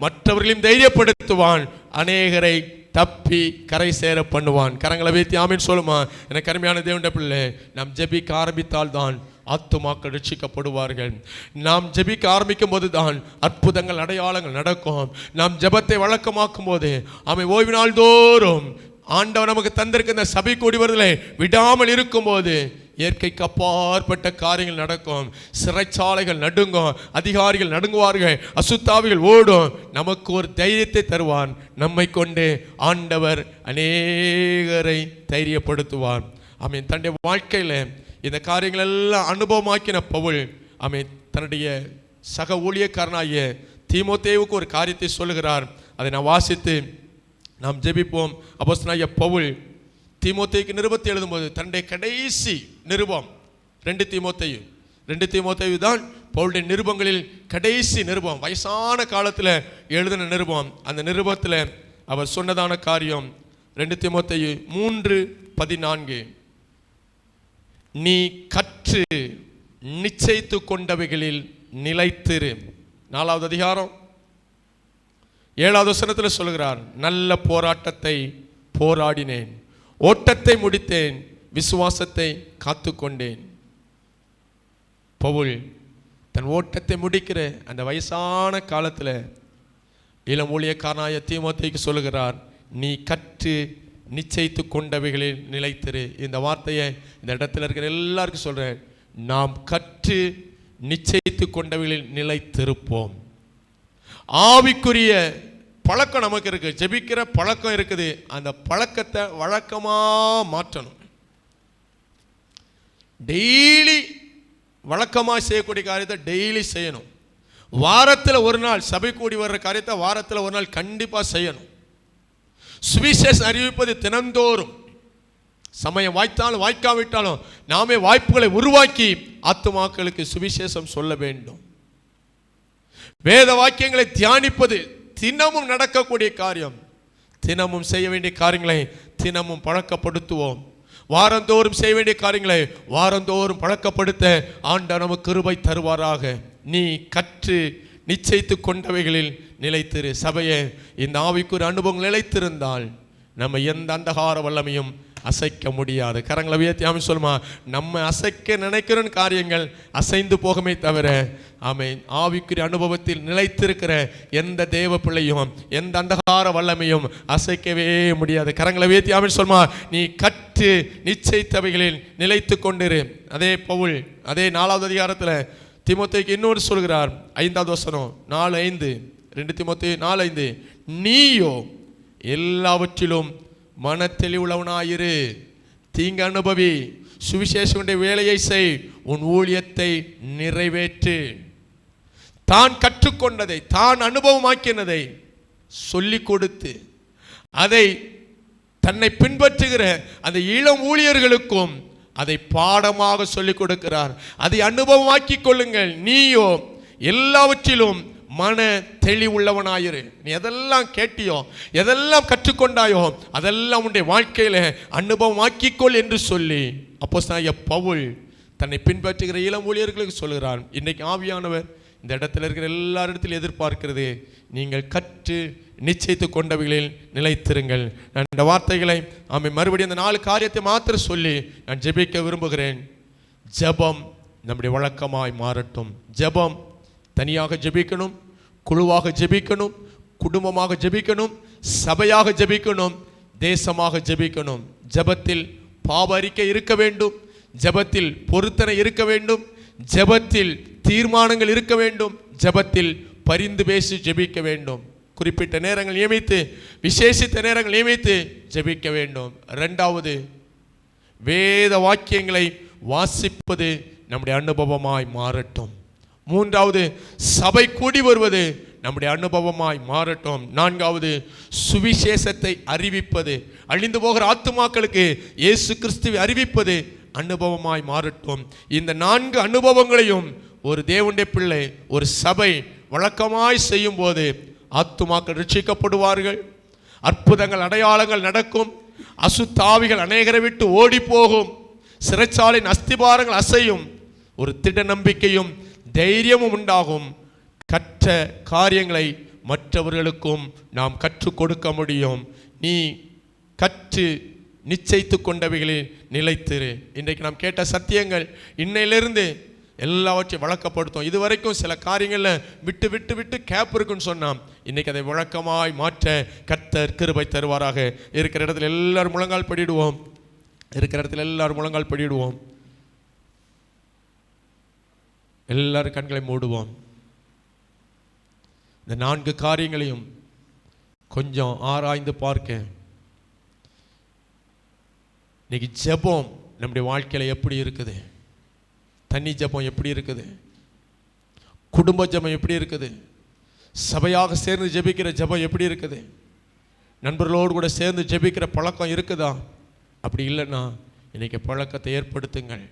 மற்றவர்களையும் தைரியப்படுத்துவான், அநேகரை தப்பி கரை சேர பண்ணுவான். கரங்களை உயர்த்தி ஆமென் சொல்லுமா. எனக்கு அருமையான தேவனுடைய பிள்ளை, நாம் ஜெபிக்க ஆரம்பித்தால் தான் ஆத்துமாக்கள் ரட்சிக்கப்படுவார்கள். நாம் ஜெபிக்க ஆரம்பிக்கும் போது தான் அற்புதங்கள் அடையாளங்கள் நடக்கும். நாம் ஜெபத்தை வழக்கமாக்கும் போது, ஆமென், ஓய்வு நாள் தோறும் ஆண்டவர் நமக்கு தந்திருக்க இந்த சபை கூடி வருதலை விடாமல் இருக்கும்போது இயற்கைக்கு அப்பாற்பட்ட காரியங்கள் நடக்கும். சிறைச்சாலைகள் நடுங்கும், அதிகாரிகள் நடுங்குவார்கள், அசுத்தாவிகள் ஓடும். நமக்கு ஒரு தைரியத்தை தருவான். நம்மை கொண்டு ஆண்டவர் அநேகரை தைரியப்படுத்துவார். ஆமென். தன்னுடைய வாழ்க்கையில் இந்த காரியங்கள் எல்லாம் அனுபவமாக்கின பவுல் ஆமென் தன்னுடைய சக ஊழியக்காரனாகிய தீமோத்தேயுவுக்கு ஒரு காரியத்தை சொல்லுகிறார். அதை நான் வாசித்து நாம் ஜெபிப்போம். அப்போஸ்தலனாகிய பவுல் தீமோத்தேயுக்கு நிருபத்தை எழுதும்போது தன்னுடைய கடைசி நிருபம் 2 தீமோத்தேயு தான் பவுலுடைய நிருபங்களில் கடைசி நிருபம், வயசான காலத்தில் எழுதின நிருபம். அந்த நிருபத்தில் அவர் சொன்னதான காரியம் 2 தீமோத்தேயு 3:14, நீ கற்று நிச்சயித்து கொண்டவைகளில் நிலைத்திரு. 4வது அதிகாரம் 7வது வசனத்தில் சொல்கிறார், நல்ல போராட்டத்தை போராடினேன், ஓட்டத்தை முடித்தேன், விசுவாசத்தை காத்துக்கொண்டேன். பவுல் தன் ஓட்டத்தை முடிக்கிற அந்த வயசான காலத்தில் இளம் ஊழியக்காரனாகிய தீமோத்தேயுக்கு சொல்லுகிறார், நீ கற்று நிச்சயித்து கொண்டவைகளில் நிலைத்திரு. இந்த வார்த்தையை இந்த இடத்துல இருக்கிற எல்லாருக்கும் சொல்றேன். நாம் கற்று நிச்சயித்து கொண்டவைகளில் நிலைத்திருப்போம். ஆவிக்குரிய பழக்கம் நமக்கு இருக்கு, ஜெபிக்கிற பழக்கம் இருக்குது. அந்த பழக்கத்தை வழக்கமா மாற்றணும். டெய்லி வழக்கமாக செய்யக்கூடிய காரியத்தை டெய்லி செய்யணும். வாரத்தில் ஒரு நாள் சபை கூடி வர்ற காரியத்தை வாரத்தில் ஒரு நாள் கண்டிப்பாக செய்யணும். சுவிசேஷம் அறிவிப்பது தினந்தோறும். சமயம் வாய்த்தாலும் வாய்க்காவிட்டாலும் நாமே வாய்ப்புகளை உருவாக்கி ஆத்துமாக்களுக்கு சுவிசேஷம் சொல்ல வேண்டும். வேத வாக்கியங்களை தியானிப்பது தினமும் நடக்கக்கூடிய காரியம். தினமும் செய்ய வேண்டிய காரியங்களை தினமும் பழக்கப்படுத்துவோம். வாரந்தோறும் செய்ய வேண்டிய காரியங்களை வாரந்தோறும் பழக்கப்படுத்த ஆண்டவர் நமக்கு கிருபை தருவாராக. நீ கற்று நிச்சயித்து கொண்டவைகளில் நிலைத்திரு. சபையே, இந்த ஆவிக்குரிய அனுபவங்கள் நிலைத்திருந்தால் நம்ம எந்த அந்தகார வல்லமையும் அசைக்க முடியாது. கரங்களை உயர்த்தி சொல்லுமா, நம்ம அசைக்க நினைக்கிற காரியங்கள் அசைந்து போகமே தவிர ஆமென் ஆவிக்குரிய அனுபவத்தில் நிலைத்திருக்கிற எந்த தேவ பிள்ளையும் எந்த அந்தகார வல்லமையும் அசைக்கவே முடியாது. கரங்களை உயர்த்தி சொல்லுமா, நீ கற்று நிச்சயித்தவைகளில் நிலைத்து கொண்டிரு. அதே பவுல் அதே 4வது அதிகாரத்தில் தீமோத்தேயுக்கு இன்னொரு சொல்கிறார். 5வது வசனம் 4:5, 2 தீமோத்தேயு 4:5, நீயோ எல்லாவற்றிலும் மனத்தெளிவுள்ளவனாயிரு, தீங்கு அனுபவி, சுவிசேஷனுடைய வேலையை செய், உன் ஊழியத்தை நிறைவேற்று. தான் கற்றுக்கொண்டதை தான் அனுபவமாக்கினதை சொல்லிக் கொடுத்து அதை தன்னை பின்பற்றுகிற அந்த இளம் ஊழியர்களுக்கும் அதை பாடமாக சொல்லிக் கொடுக்கிறார். அதை அனுபவமாக்கிக் கொள்ளுங்கள். நீயோ எல்லாவற்றிலும் மன தெளிவுள்ளவனாயிரு. நீ எதெல்லாம் கேட்டியோ எதெல்லாம் கற்றுக்கொண்டாயோ அதெல்லாம் உன்னுடைய வாழ்க்கையில அனுபவமாக்கிக்கொள் என்று சொல்லி அப்போஸ்தலனாகிய பவுல் தன்னை பின்பற்றுகிற இளம் ஊழியர்களுக்கு சொல்கிறார். இன்றைக்கு ஆவியானவர் இந்த இடத்துல இருக்கிற எல்லாரிடத்திலும் எதிர்பார்க்கிறது, நீங்கள் கற்று நிச்சயித்து கொண்டவைகளில் நிலைத்திருங்கள். நான் இந்த வார்த்தைகளை மறுபடியும் அந்த 4 காரியத்தை மாத்திரம் சொல்லி நான் ஜெபிக்க விரும்புகிறேன். ஜெபம் நம்முடைய வழக்கமாய் மாறட்டும். ஜெபம் தனியாக ஜெபிக்கணும், குழுவாக ஜெபிக்கணும், குடும்பமாக ஜெபிக்கணும், சபையாக ஜெபிக்கணும், தேசமாக ஜெபிக்கணும். ஜெபத்தில் பாவ அறிக்கை இருக்க வேண்டும், ஜெபத்தில் பொருத்தனை இருக்க வேண்டும், ஜெபத்தில் தீர்மானங்கள் இருக்க வேண்டும், ஜெபத்தில் பரிந்து பேசி ஜெபிக்க வேண்டும். குறிப்பிட்ட நேரங்கள் நியமித்து விசேஷித்த நேரங்கள் நியமித்து ஜெபிக்க வேண்டும். 2வது வேத வாக்கியங்களை வாசிப்பது நம்முடைய அனுபவமாய் மாறட்டும். 3வது சபை கூடி வருவது நம்முடைய அனுபவமாய் மாறட்டும். 4வது சுவிசேஷத்தை அறிவிப்பது, அழிந்து போகிற ஆத்துமாக்களுக்கு இயேசு கிறிஸ்துவை அறிவிப்பது அனுபவமாய் மாறட்டும். இந்த 4 அனுபவங்களையும் ஒரு தேவனுடைய பிள்ளை ஒரு சபை வழக்கமாய் செய்யும் போது ஆத்துமாக்கள் ரட்சிக்கப்படுவார்கள், அற்புதங்கள் அடையாளங்கள் நடக்கும், அசுத்தாவிகள் அநேகரை விட்டு ஓடி போகும், சிறைச்சாலையின் அஸ்திபாரங்கள் அசையும், ஒரு திட நம்பிக்கையும் தைரியமும் உண்டாகும். கற்ற காரியங்களை மற்றவர்களுக்கும் நாம் கற்றுக் கொடுக்க முடியும். நீ கற்று நிச்சயித்து கொண்டவைகளில் நிலைத்திரு. இன்றைக்கு நாம் கேட்ட சத்தியங்கள் இன்னையிலிருந்து எல்லாவற்றையும் வழக்கப்படுத்தும். இதுவரைக்கும் சில காரியங்களில் விட்டு விட்டு விட்டு கேப் இருக்குன்னு சொன்னான். இன்னைக்கு அதை வழக்கமாய் மாற்ற கர்த்தர் கிருபை தருவாராக. இருக்கிற இடத்துல எல்லாரும் முழங்கால் படிடுவோம். இருக்கிற இடத்துல எல்லாரும் முழங்கால் படிடுவோம். எல்லாரும் கண்களை மூடுவோம். இந்த 4 காரியங்களையும் கொஞ்சம் ஆராய்ந்து பார்க்க. இன்னைக்கு ஜெபம் நம்முடைய வாழ்க்கையில் எப்படி இருக்குது? தனி ஜெபம் எப்படி இருக்குது? குடும்ப ஜெபம் எப்படி இருக்குது? சபையாக சேர்ந்து ஜெபிக்கிற ஜெபம் எப்படி இருக்குது? நண்பர்களோடு கூட சேர்ந்து ஜெபிக்கிற பழக்கம் இருக்குதா? அப்படி இல்லைன்னா இன்னைக்கு பழக்கத்தை ஏற்படுத்துங்கள்.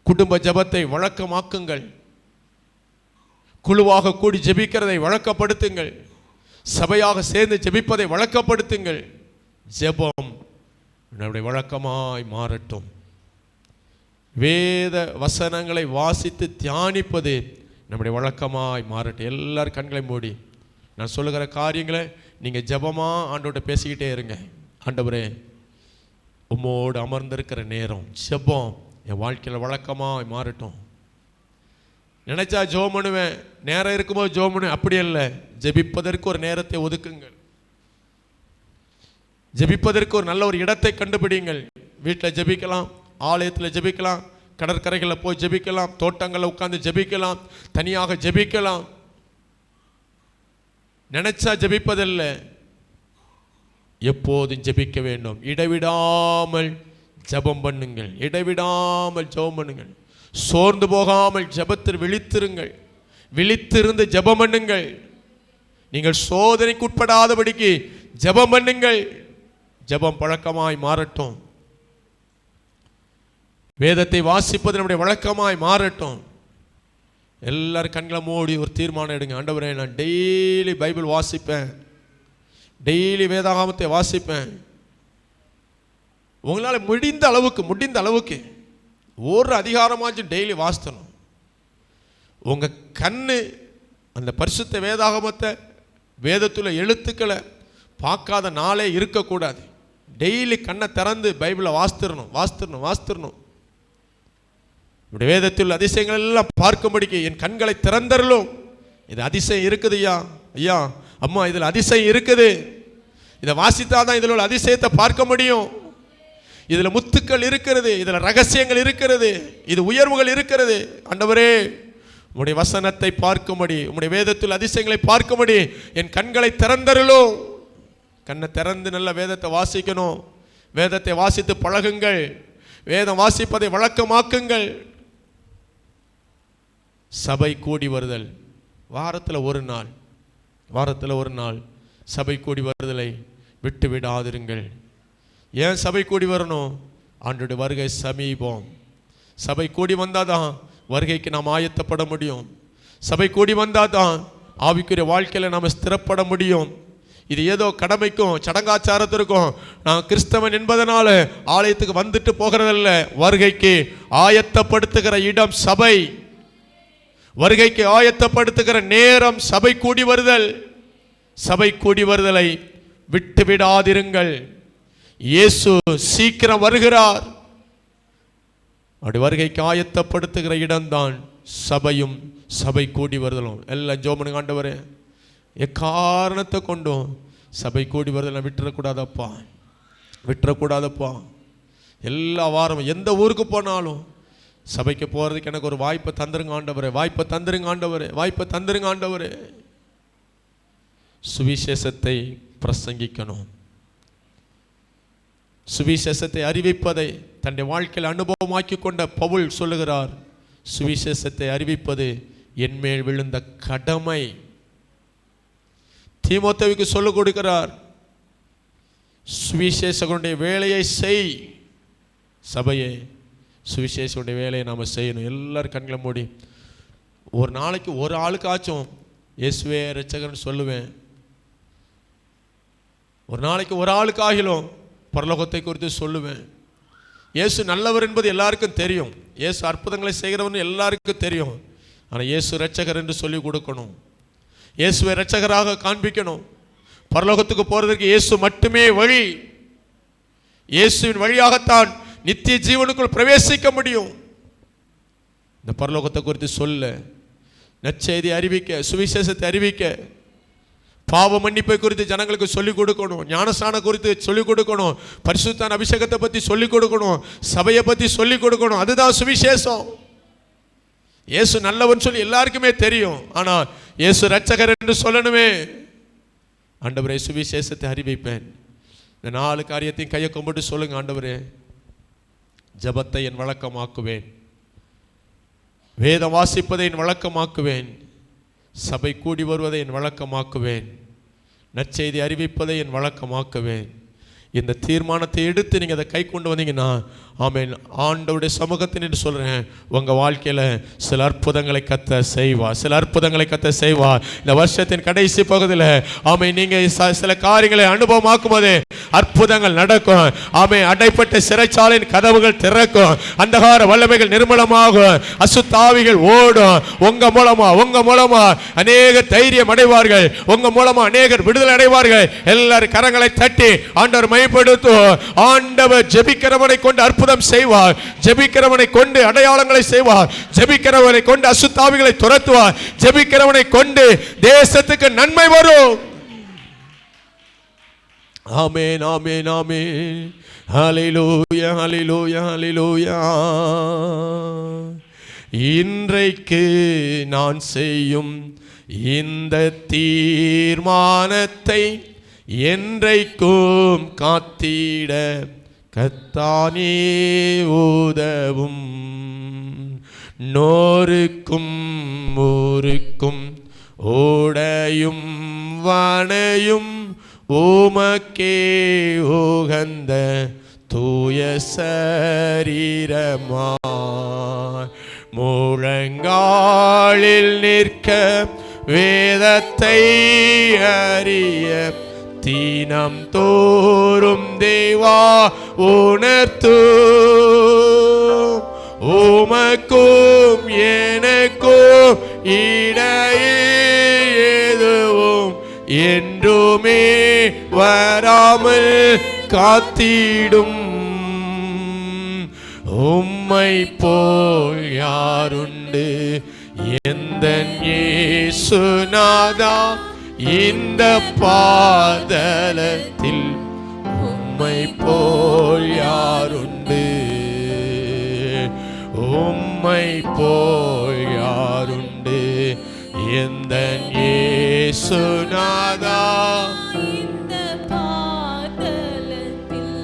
குடும்ப ஜெபத்தை வழக்கமாக்குங்கள். குழுவாக கூடி ஜெபிக்கிறதை வழக்கப்படுத்துங்கள். சபையாக சேர்ந்து ஜெபிப்பதை வழக்கப்படுத்துங்கள். ஜெபம் நம்முடைய வழக்கமாய் மாறட்டும். வேத வசனங்களை வாசித்து தியானிப்பது நம்முடைய வழக்கமாய் மாறட்டும். எல்லாரும் கண்களை மூடி நான் சொல்லுகிற காரியங்களை நீங்கள் ஜெபமாக ஆண்டவர்கிட்ட பேசிக்கிட்டே இருங்க. ஆண்டவரே, உம்மோடு அமர்ந்திருக்கிற நேரம் ஜெபம் என் வாழ்க்கையில் வழக்கமாக மாறட்டும். நினைச்சா ஜெபம் பண்ணுவேன், நேரம் இருக்கும்போது ஜெபம் பண்ணுவேன், அப்படி இல்லை. ஜெபிப்பதற்கு ஒரு நேரத்தை ஒதுக்குங்கள். ஜெபிப்பதற்கு ஒரு நல்ல ஒரு இடத்தை கண்டுபிடிங்கள். வீட்டில் ஜெபிக்கலாம், ஆலயத்தில் ஜெபிக்கலாம், கடற்கரைகளில் போய் ஜெபிக்கலாம், தோட்டங்களில் உட்கார்ந்து ஜெபிக்கலாம், தனியாக ஜெபிக்கலாம். நினைச்சா ஜெபிப்பதில்லை, எப்போதும் ஜெபிக்க வேண்டும். இடைவிடாமல் ஜெபம் பண்ணுங்கள். இடைவிடாமல் ஜெபம் பண்ணுங்கள். சோர்ந்து போகாமல் ஜெபத்தில் விழித்திருங்கள். விழித்திருந்து ஜெபம் பண்ணுங்கள். நீங்கள் சோதனைக்கு உட்படாதபடிக்கு ஜெபம் பண்ணுங்கள். ஜெபம் பழக்கமாய் மாறட்டும். வேதத்தை வாசிப்பது நம்முடைய வழக்கமாய் மாறட்டும். எல்லாரும் கண்களை மூடி ஒரு தீர்மானம் எடுங்க. ஆண்டவரே, நான் டெய்லி பைபிள் வாசிப்பேன், டெய்லி வேதாகமத்தை வாசிப்பேன். உங்களால் முடிந்த அளவுக்கு ஒரு அதிகாரமாச்சும் டெய்லி வாசித்தணும். உங்கள் கண்ணு அந்த பரிசுத்த வேதாகமத்தை, வேதத்தில் எழுத்துக்களை பார்க்காத நாளே இருக்கக்கூடாது. டெய்லி கண்ணை திறந்து பைபிளை வாசித்திரணும். இப்படி வேதத்தில் அதிசயங்கள் எல்லாம் பார்க்கும்படிக்கு என் கண்களை திறந்தரலும். இது அதிசயம் இருக்குது ஐயா அம்மா, இதில் அதிசயம் இருக்குது. இதை வாசித்தாதான் இதில் உள்ள அதிசயத்தை பார்க்க முடியும். இதில் முத்துக்கள் இருக்கிறது, இதில் ரகசியங்கள் இருக்கிறது, இது உயர்வுகள் இருக்கிறது. ஆண்டவரே, உம்முடைய வசனத்தை பார்க்கும்படி, உம்முடைய வேதத்தில் அதிசயங்களை பார்க்கும்படி என் கண்களை திறந்தருளும். கண்ணை திறந்து நல்ல வேதத்தை வாசிக்கணும். வேதத்தை வாசித்து பழகுங்கள். வேதம் வாசிப்பதை வழக்கமாக்குங்கள். சபை கூடி வருதல், வாரத்தில் ஒரு நாள் சபை கூடி வருதலை விட்டு விடாதிருங்கள். ஏன் சபை கூடி வரணும்? ஆண்டவருடைய வருகை சமீபம். சபை கூடி வந்தாதான் வருகைக்கு நாம் ஆயத்தப்பட முடியும். சபை கூடி வந்தாதான் ஆவிக்குரிய வாழ்க்கையில் நாம் ஸ்திரப்பட முடியும். இது ஏதோ கடமைக்கும் சடங்காச்சாரத்திற்கும் நான் கிறிஸ்தவன் என்பதனால ஆலயத்துக்கு வந்துட்டு போகிறதல்ல. வருகைக்கு ஆயத்தப்படுத்துகிற இடம் சபை. வருகைக்கு ஆயத்தப்படுத்துகிற நேரம் சபை கூடி வருதல். சபை கூடி வருதலை விட்டு விடாதிருங்கள். இயேசு சீக்கிரம் வருகிறார். அப்படி வருகைக்கு ஆயத்தப்படுத்துகிற இடம்தான் சபையும் சபை கூடி வருதலும். எல்லாம் ஜோமனு ஆண்டவரே, எக்காரணத்தை கொண்டும் சபை கூடி வருதல் விட்டுறக்கூடாதப்பா. எல்லா வாரமும் எந்த ஊருக்கு போனாலும் சபைக்கு போகிறதுக்கு எனக்கு ஒரு வாய்ப்பை தந்துருங்க ஆண்டவரே. சுவிசேஷத்தை பிரசங்கிக்கணும். சுவிசேஷத்தை அறிவிப்பதை தன்னுடைய வாழ்க்கையில் அனுபவமாக்கி கொண்ட பவுல் சொல்லுகிறார், சுவிசேஷத்தை அறிவிப்பது என்மேல் விழுந்த கடமை. தீமோத்தேயுவுக்கு சொல்லிக் கொடுக்கிறார், சுவிசேஷகனுடைய வேலையை செய். சபையே, சுவிசேஷனுடைய வேலையை நாம் செய்யணும். எல்லாரும் கண்களை மூடி ஒரு நாளைக்கு ஒரு ஆளுக்காச்சும் இயேசுவே இரட்சகர்னு சொல்லுவேன். ஒரு நாளைக்கு ஒரு ஆளுக்காகிலும் பரலோகத்தை குறித்து சொல்லுவேன். இயேசு நல்லவர் என்பது எல்லாருக்கும் தெரியும். இயேசு அற்புதங்களை செய்கிறவன் எல்லாருக்கும் தெரியும். ஆனால் இயேசு இரட்சகர் என்று சொல்லி கொடுக்கணும். இயேசுவை இரட்சகராக காண்பிக்கணும். பரலோகத்துக்கு போகிறதுக்கு இயேசு மட்டுமே வழி. இயேசுவின் வழியாகத்தான் நித்திய ஜீவனுக்குள் பிரவேசிக்க முடியும். இந்த பரலோகத்தை குறித்து சொல்ல, நற்செய்தி அறிவிக்க, சுவிசேஷத்தை அறிவிக்க, பாவ மன்னிப்பை குறித்து ஜனங்களுக்கு சொல்லிக் கொடுக்கணும், ஞானஸ்நானம் குறித்து சொல்லிக் கொடுக்கணும், பரிசுத்தான அபிஷேகத்தை பற்றி சொல்லிக் கொடுக்கணும், சபையை பற்றி சொல்லிக் கொடுக்கணும். அதுதான் சுவிசேஷம். இயேசு நல்லவன் சொல்லி எல்லாருக்குமே தெரியும். ஆனால் இயேசு ரட்சகர் என்று சொல்லணுமே. ஆண்டவரே, சுவிசேஷத்தை அறிவிப்பேன். இந்த 4 காரியத்தையும் கையை கும்பிட்டு சொல்லுங்க. ஆண்டவரே, ஜபத்தை என் வழக்கமாக்குவேன், வேதம் வாசிப்பதை என் வழக்கமாக்குவேன், சபை கூடி வருவதை என் வழக்கமாக்குவேன், நற்செய்தி அறிவிப்பதை என் வழக்கமாக்குவேன். இந்த தீர்மானத்தை எடுத்து நீங்கள் அதை கை கொண்டு வந்தீங்கன்னா, ஆமென், ஆண்டவருடைய சமூகத்தின் என்று சொல்கிறேன், உங்கள் வாழ்க்கையில் சில அற்புதங்களை கத்த செய்வார், சில அற்புதங்களை கத்த செய்வார். இந்த வருஷத்தின் கடைசி பகுதியில் ஆமென், நீங்கள் சில காரியங்களை அனுபவமாக்கும் போது அற்புதங்கள் நடக்கும். ஆமென், அடைப்பட்ட சிறைச்சாலையின் கதவுகள் திறக்கும், அந்தகார வல்லமைகள் நிர்மூலமாகும், அசுத்தாவிகள் ஓடும். உங்க மூலமா அநேக தைரியம் அடைவார்கள், உங்க மூலமா அநேகர் விடுதலை அடைவார்கள். எல்லாரும் கரங்களை தட்டி ஆண்டவர் மையப்படுத்தும். ஆண்டவர் ஜெபிக்கிறவனை கொண்டு அற்புதம் செய்வார், ஜெபிக்கிறவனை கொண்டு அடையாளங்களை செய்வார், ஜெபிக்கிறவனை கொண்டு அசுத்தாவிகளை துரத்துவார், ஜெபிக்கிறவனை கொண்டு தேசத்துக்கு நன்மை வரும். ஆமென், ஆமென், ஆமென். ஹல்லேலூயா, ஹல்லேலூயா, ஹல்லேலூயா. இன்றைக்கு நான் செய்யும் இந்த தீர்மானத்தை என்றைக்கும் காத்திட கர்த்தானே உதவும். நோருக்கும் ஊருக்கும் ஓடையும் வானையும் உமக்கே உகந்த தூய சரீரமாய் முழங்காலில் நிற்க வேதத்தை அறிய தினம் தோறும் தேவா உணர்த்து. உமக்கும் எனக்கும் இடையே எதுவும் என்றுமே வராமல் காத்திடும். உம்மை போல் யாருண்டு எந்தன் இயேசுநாதா, இந்த பாதலத்தில் உம்மை போல் யாருண்டு, உம்மை போல் யாருண்டு எந்தன் இயேசுநாதா, இந்த பாதலத்தில்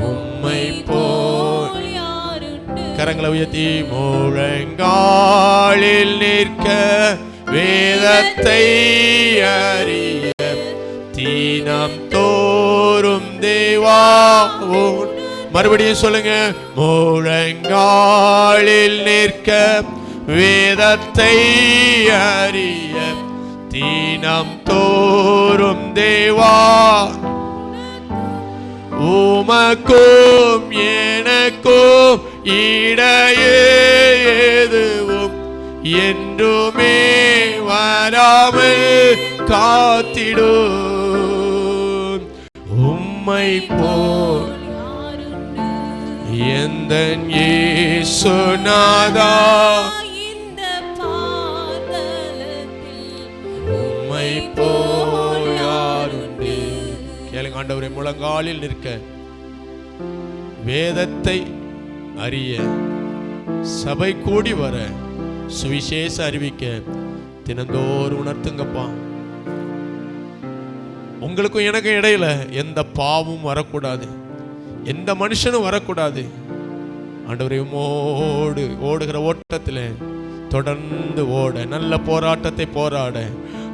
உம்மை போல் யாருண்டு. கரங்களை உயர்த்தி முழங்காலில் நிற்க வேதத்தை அறிய தினம் தோறும் தேவா. மறுபடியும் சொல்லுங்க. முழங்காலில் நிற்க வேதத்தை அறிய தினம் தோறும் தேவா. உமக்கும் எனக்கும் இடையே எதுவும் என்றுமே வராமல் காத்திடும். உம்மை போல் எந்தன் இயேசுநாதா, இந்த பாதலத்தில் உம்மை போல் யாருண்டு. கேளுங்க. ஆண்டவரே, முழங்காலில் நிற்க வேதத்தை அறிய சபை கூடி வர சுவிசேஷ அறிவிக்க தினந்தோறும் உணர்த்துங்கப்பா. உங்களுக்கும் எனக்கும் இடையில எந்த பாவமும் வரக்கூடாது, எந்த மனுஷனும் வரக்கூடாது. ஆண்டவரே, உம்மோடு ஓடுகிற ஓட்டத்தில் தொடர்ந்து ஓட, நல்ல போராட்டத்தை போராட,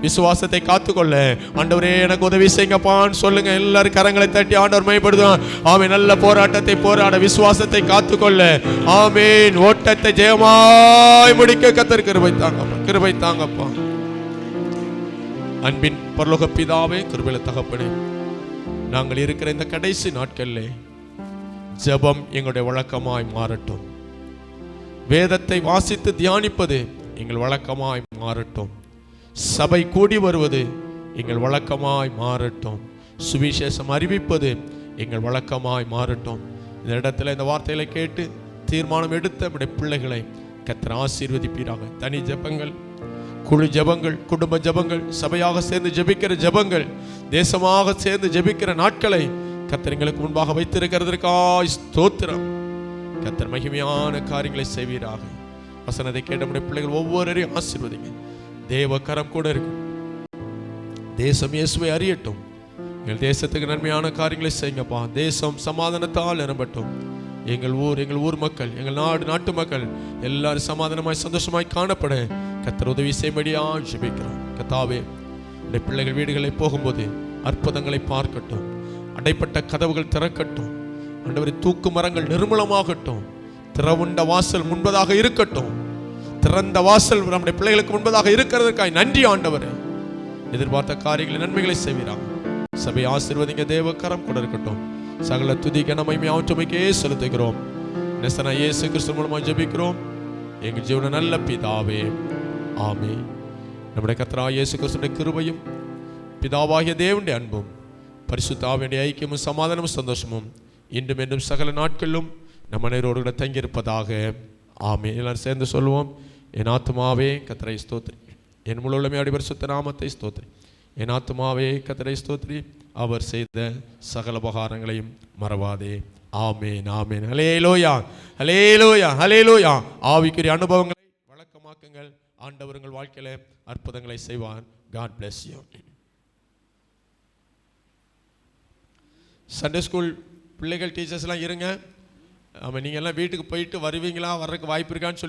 விசுவாசத்தை காத்துக்கொள்ள ஆண்டவரே எனக்கு உதவி செய்யுங்கப்பான்னு சொல்லுங்க. எல்லாரும் கரங்களை தட்டி ஆண்டவர் மையப்படுத்தும். ஆமென். நல்ல போராட்டத்தை போராட, விசுவாசத்தை காத்துக்கொள்ள, ஆமென், ஓட்டத்தை ஜெயமாய் முடிக்க கர்த்தர் கிருபை தாங்கப்பா, கிருபை தாங்கப்பா. அன்பின் பரலோக பிதாவே, கிருபையுள்ள தகப்பனே, நாங்கள் இருக்கிற இந்த கடைசி நாட்களிலே ஜெபம் எங்களுடைய வழக்கமாய் மாறட்டும். வேதத்தை வாசித்து தியானிப்பது எங்கள் வழக்கமாய் மாறட்டும். சபை கூடி வருவது எங்கள் வழக்கமாய் மாறட்டும். சுவிசேஷம் அறிவிப்பது எங்கள் வழக்கமாய் மாறட்டும். இந்த இடத்துல இந்த வார்த்தைகளை கேட்டு தீர்மானம் எடுத்த நம்முடைய பிள்ளைகளை கர்த்தர் ஆசீர்வதிப்பீராக. தனி ஜெபங்கள், குழு ஜெபங்கள், குடும்ப ஜெபங்கள், சபையாக சேர்ந்து ஜெபிக்கிற ஜெபங்கள், தேசமாக சேர்ந்து ஜெபிக்கிற நாட்களை கர்த்தர் எங்களுக்கு முன்பாக வைத்திருக்கிறதற்காய் ஸ்தோத்திரம். கர்த்தர் மகிமையான காரியங்களை செய்வீராக. வசனத்தை கேட்ட நம்முடைய பிள்ளைகள் ஒவ்வொருவரையும் ஆசீர்வதிங்க. தேவ கரம் கூட இருக்கும். தேசம் இயேசுவை அறியட்டும். எங்கள் தேசத்துக்கு நன்மையான காரியங்களை செய்யுங்கப்பா. தேசம் சமாதானத்தால் நிரம்பட்டும். எங்கள் ஊர் மக்கள், எங்கள் நாட்டு மக்கள் எல்லாரும் சமாதானமாய் சந்தோஷமாய் காணப்பட கர்த்தர் உதவி செய்யும்படியா ஜெபிக்கிறோம். கர்த்தாவே, இந்த பிள்ளைகள் வீடுகளை போகும்போது அற்புதங்களை பார்க்கட்டும். அடைப்பட்ட கதவுகள் திறக்கட்டும். ஆண்டவரே, தூக்கு மரங்கள் நிர்மூலமாகட்டும். திறவுண்ட வாசல் முன்பதாக இருக்கட்டும். திறந்த வாசல் நம்முடைய பிள்ளைகளுக்கு முன்பதாக இருக்கிறதற்காக நன்றி ஆண்டவரே. எதிர்பார்த்த காரியங்களை நன்மைகளை செய்வீராக. சபை ஆசீர்வதிங்க. தேவ கரம் கூட இருக்கட்டும். சகல துதி கனமகிமை ஆற்றுமைக்கே செலுத்துகிறோம். நேசனா இயேசு கிறிஸ்து மூலமாக ஜெபிக்கிறோம் எங்கள் ஜீவன நல்ல பிதாவே, ஆமென். நம்முடைய கர்த்தராகிய இயேசு கிறிஸ்துவின் கிருபையும் பிதாவாகிய தேவனுடைய அன்பும் பரிசுத்த ஆவியுடைய ஐக்கியமும் சமாதானமும் சந்தோஷமும் இன்றும் என்றும் சகல நாட்களிலும் நம்ம அனைவரோடு கூட தங்கியிருப்பதாக. ஆமென். எல்லாரும் சேர்ந்து சொல்லுவோம். என் ஆத்துமாவே கர்த்தரை ஸ்தோத்திரி, என் முழு உள்ளமே அவருடைய பரிசுத்த நாமத்தை ஸ்தோத்திரி. என் ஆத்துமாவே கர்த்தரை ஸ்தோத்திரி, அவர் செய்த சகல உபகாரங்களையும் மறவாதே. ஆமென், ஆமென். ஹல்லேலூயா, ஹல்லேலூயா, ஹல்லேலூயா. ஆவிக்குரிய அனுபவங்களை வழக்கமாக்குங்கள். ஆண்டவர் உங்கள் வாழ்க்கையில அற்புதங்களை செய்வார். God bless you. Sunday school பிள்ளைகள் டீச்சர்ஸ்லாம் இருங்க. ஆமாம், நீங்கள் எல்லாம் வீட்டுக்கு போயிட்டு வருவீங்களா, வர்றதுக்கு வாய்ப்பு இருக்கான்னு சொல்லி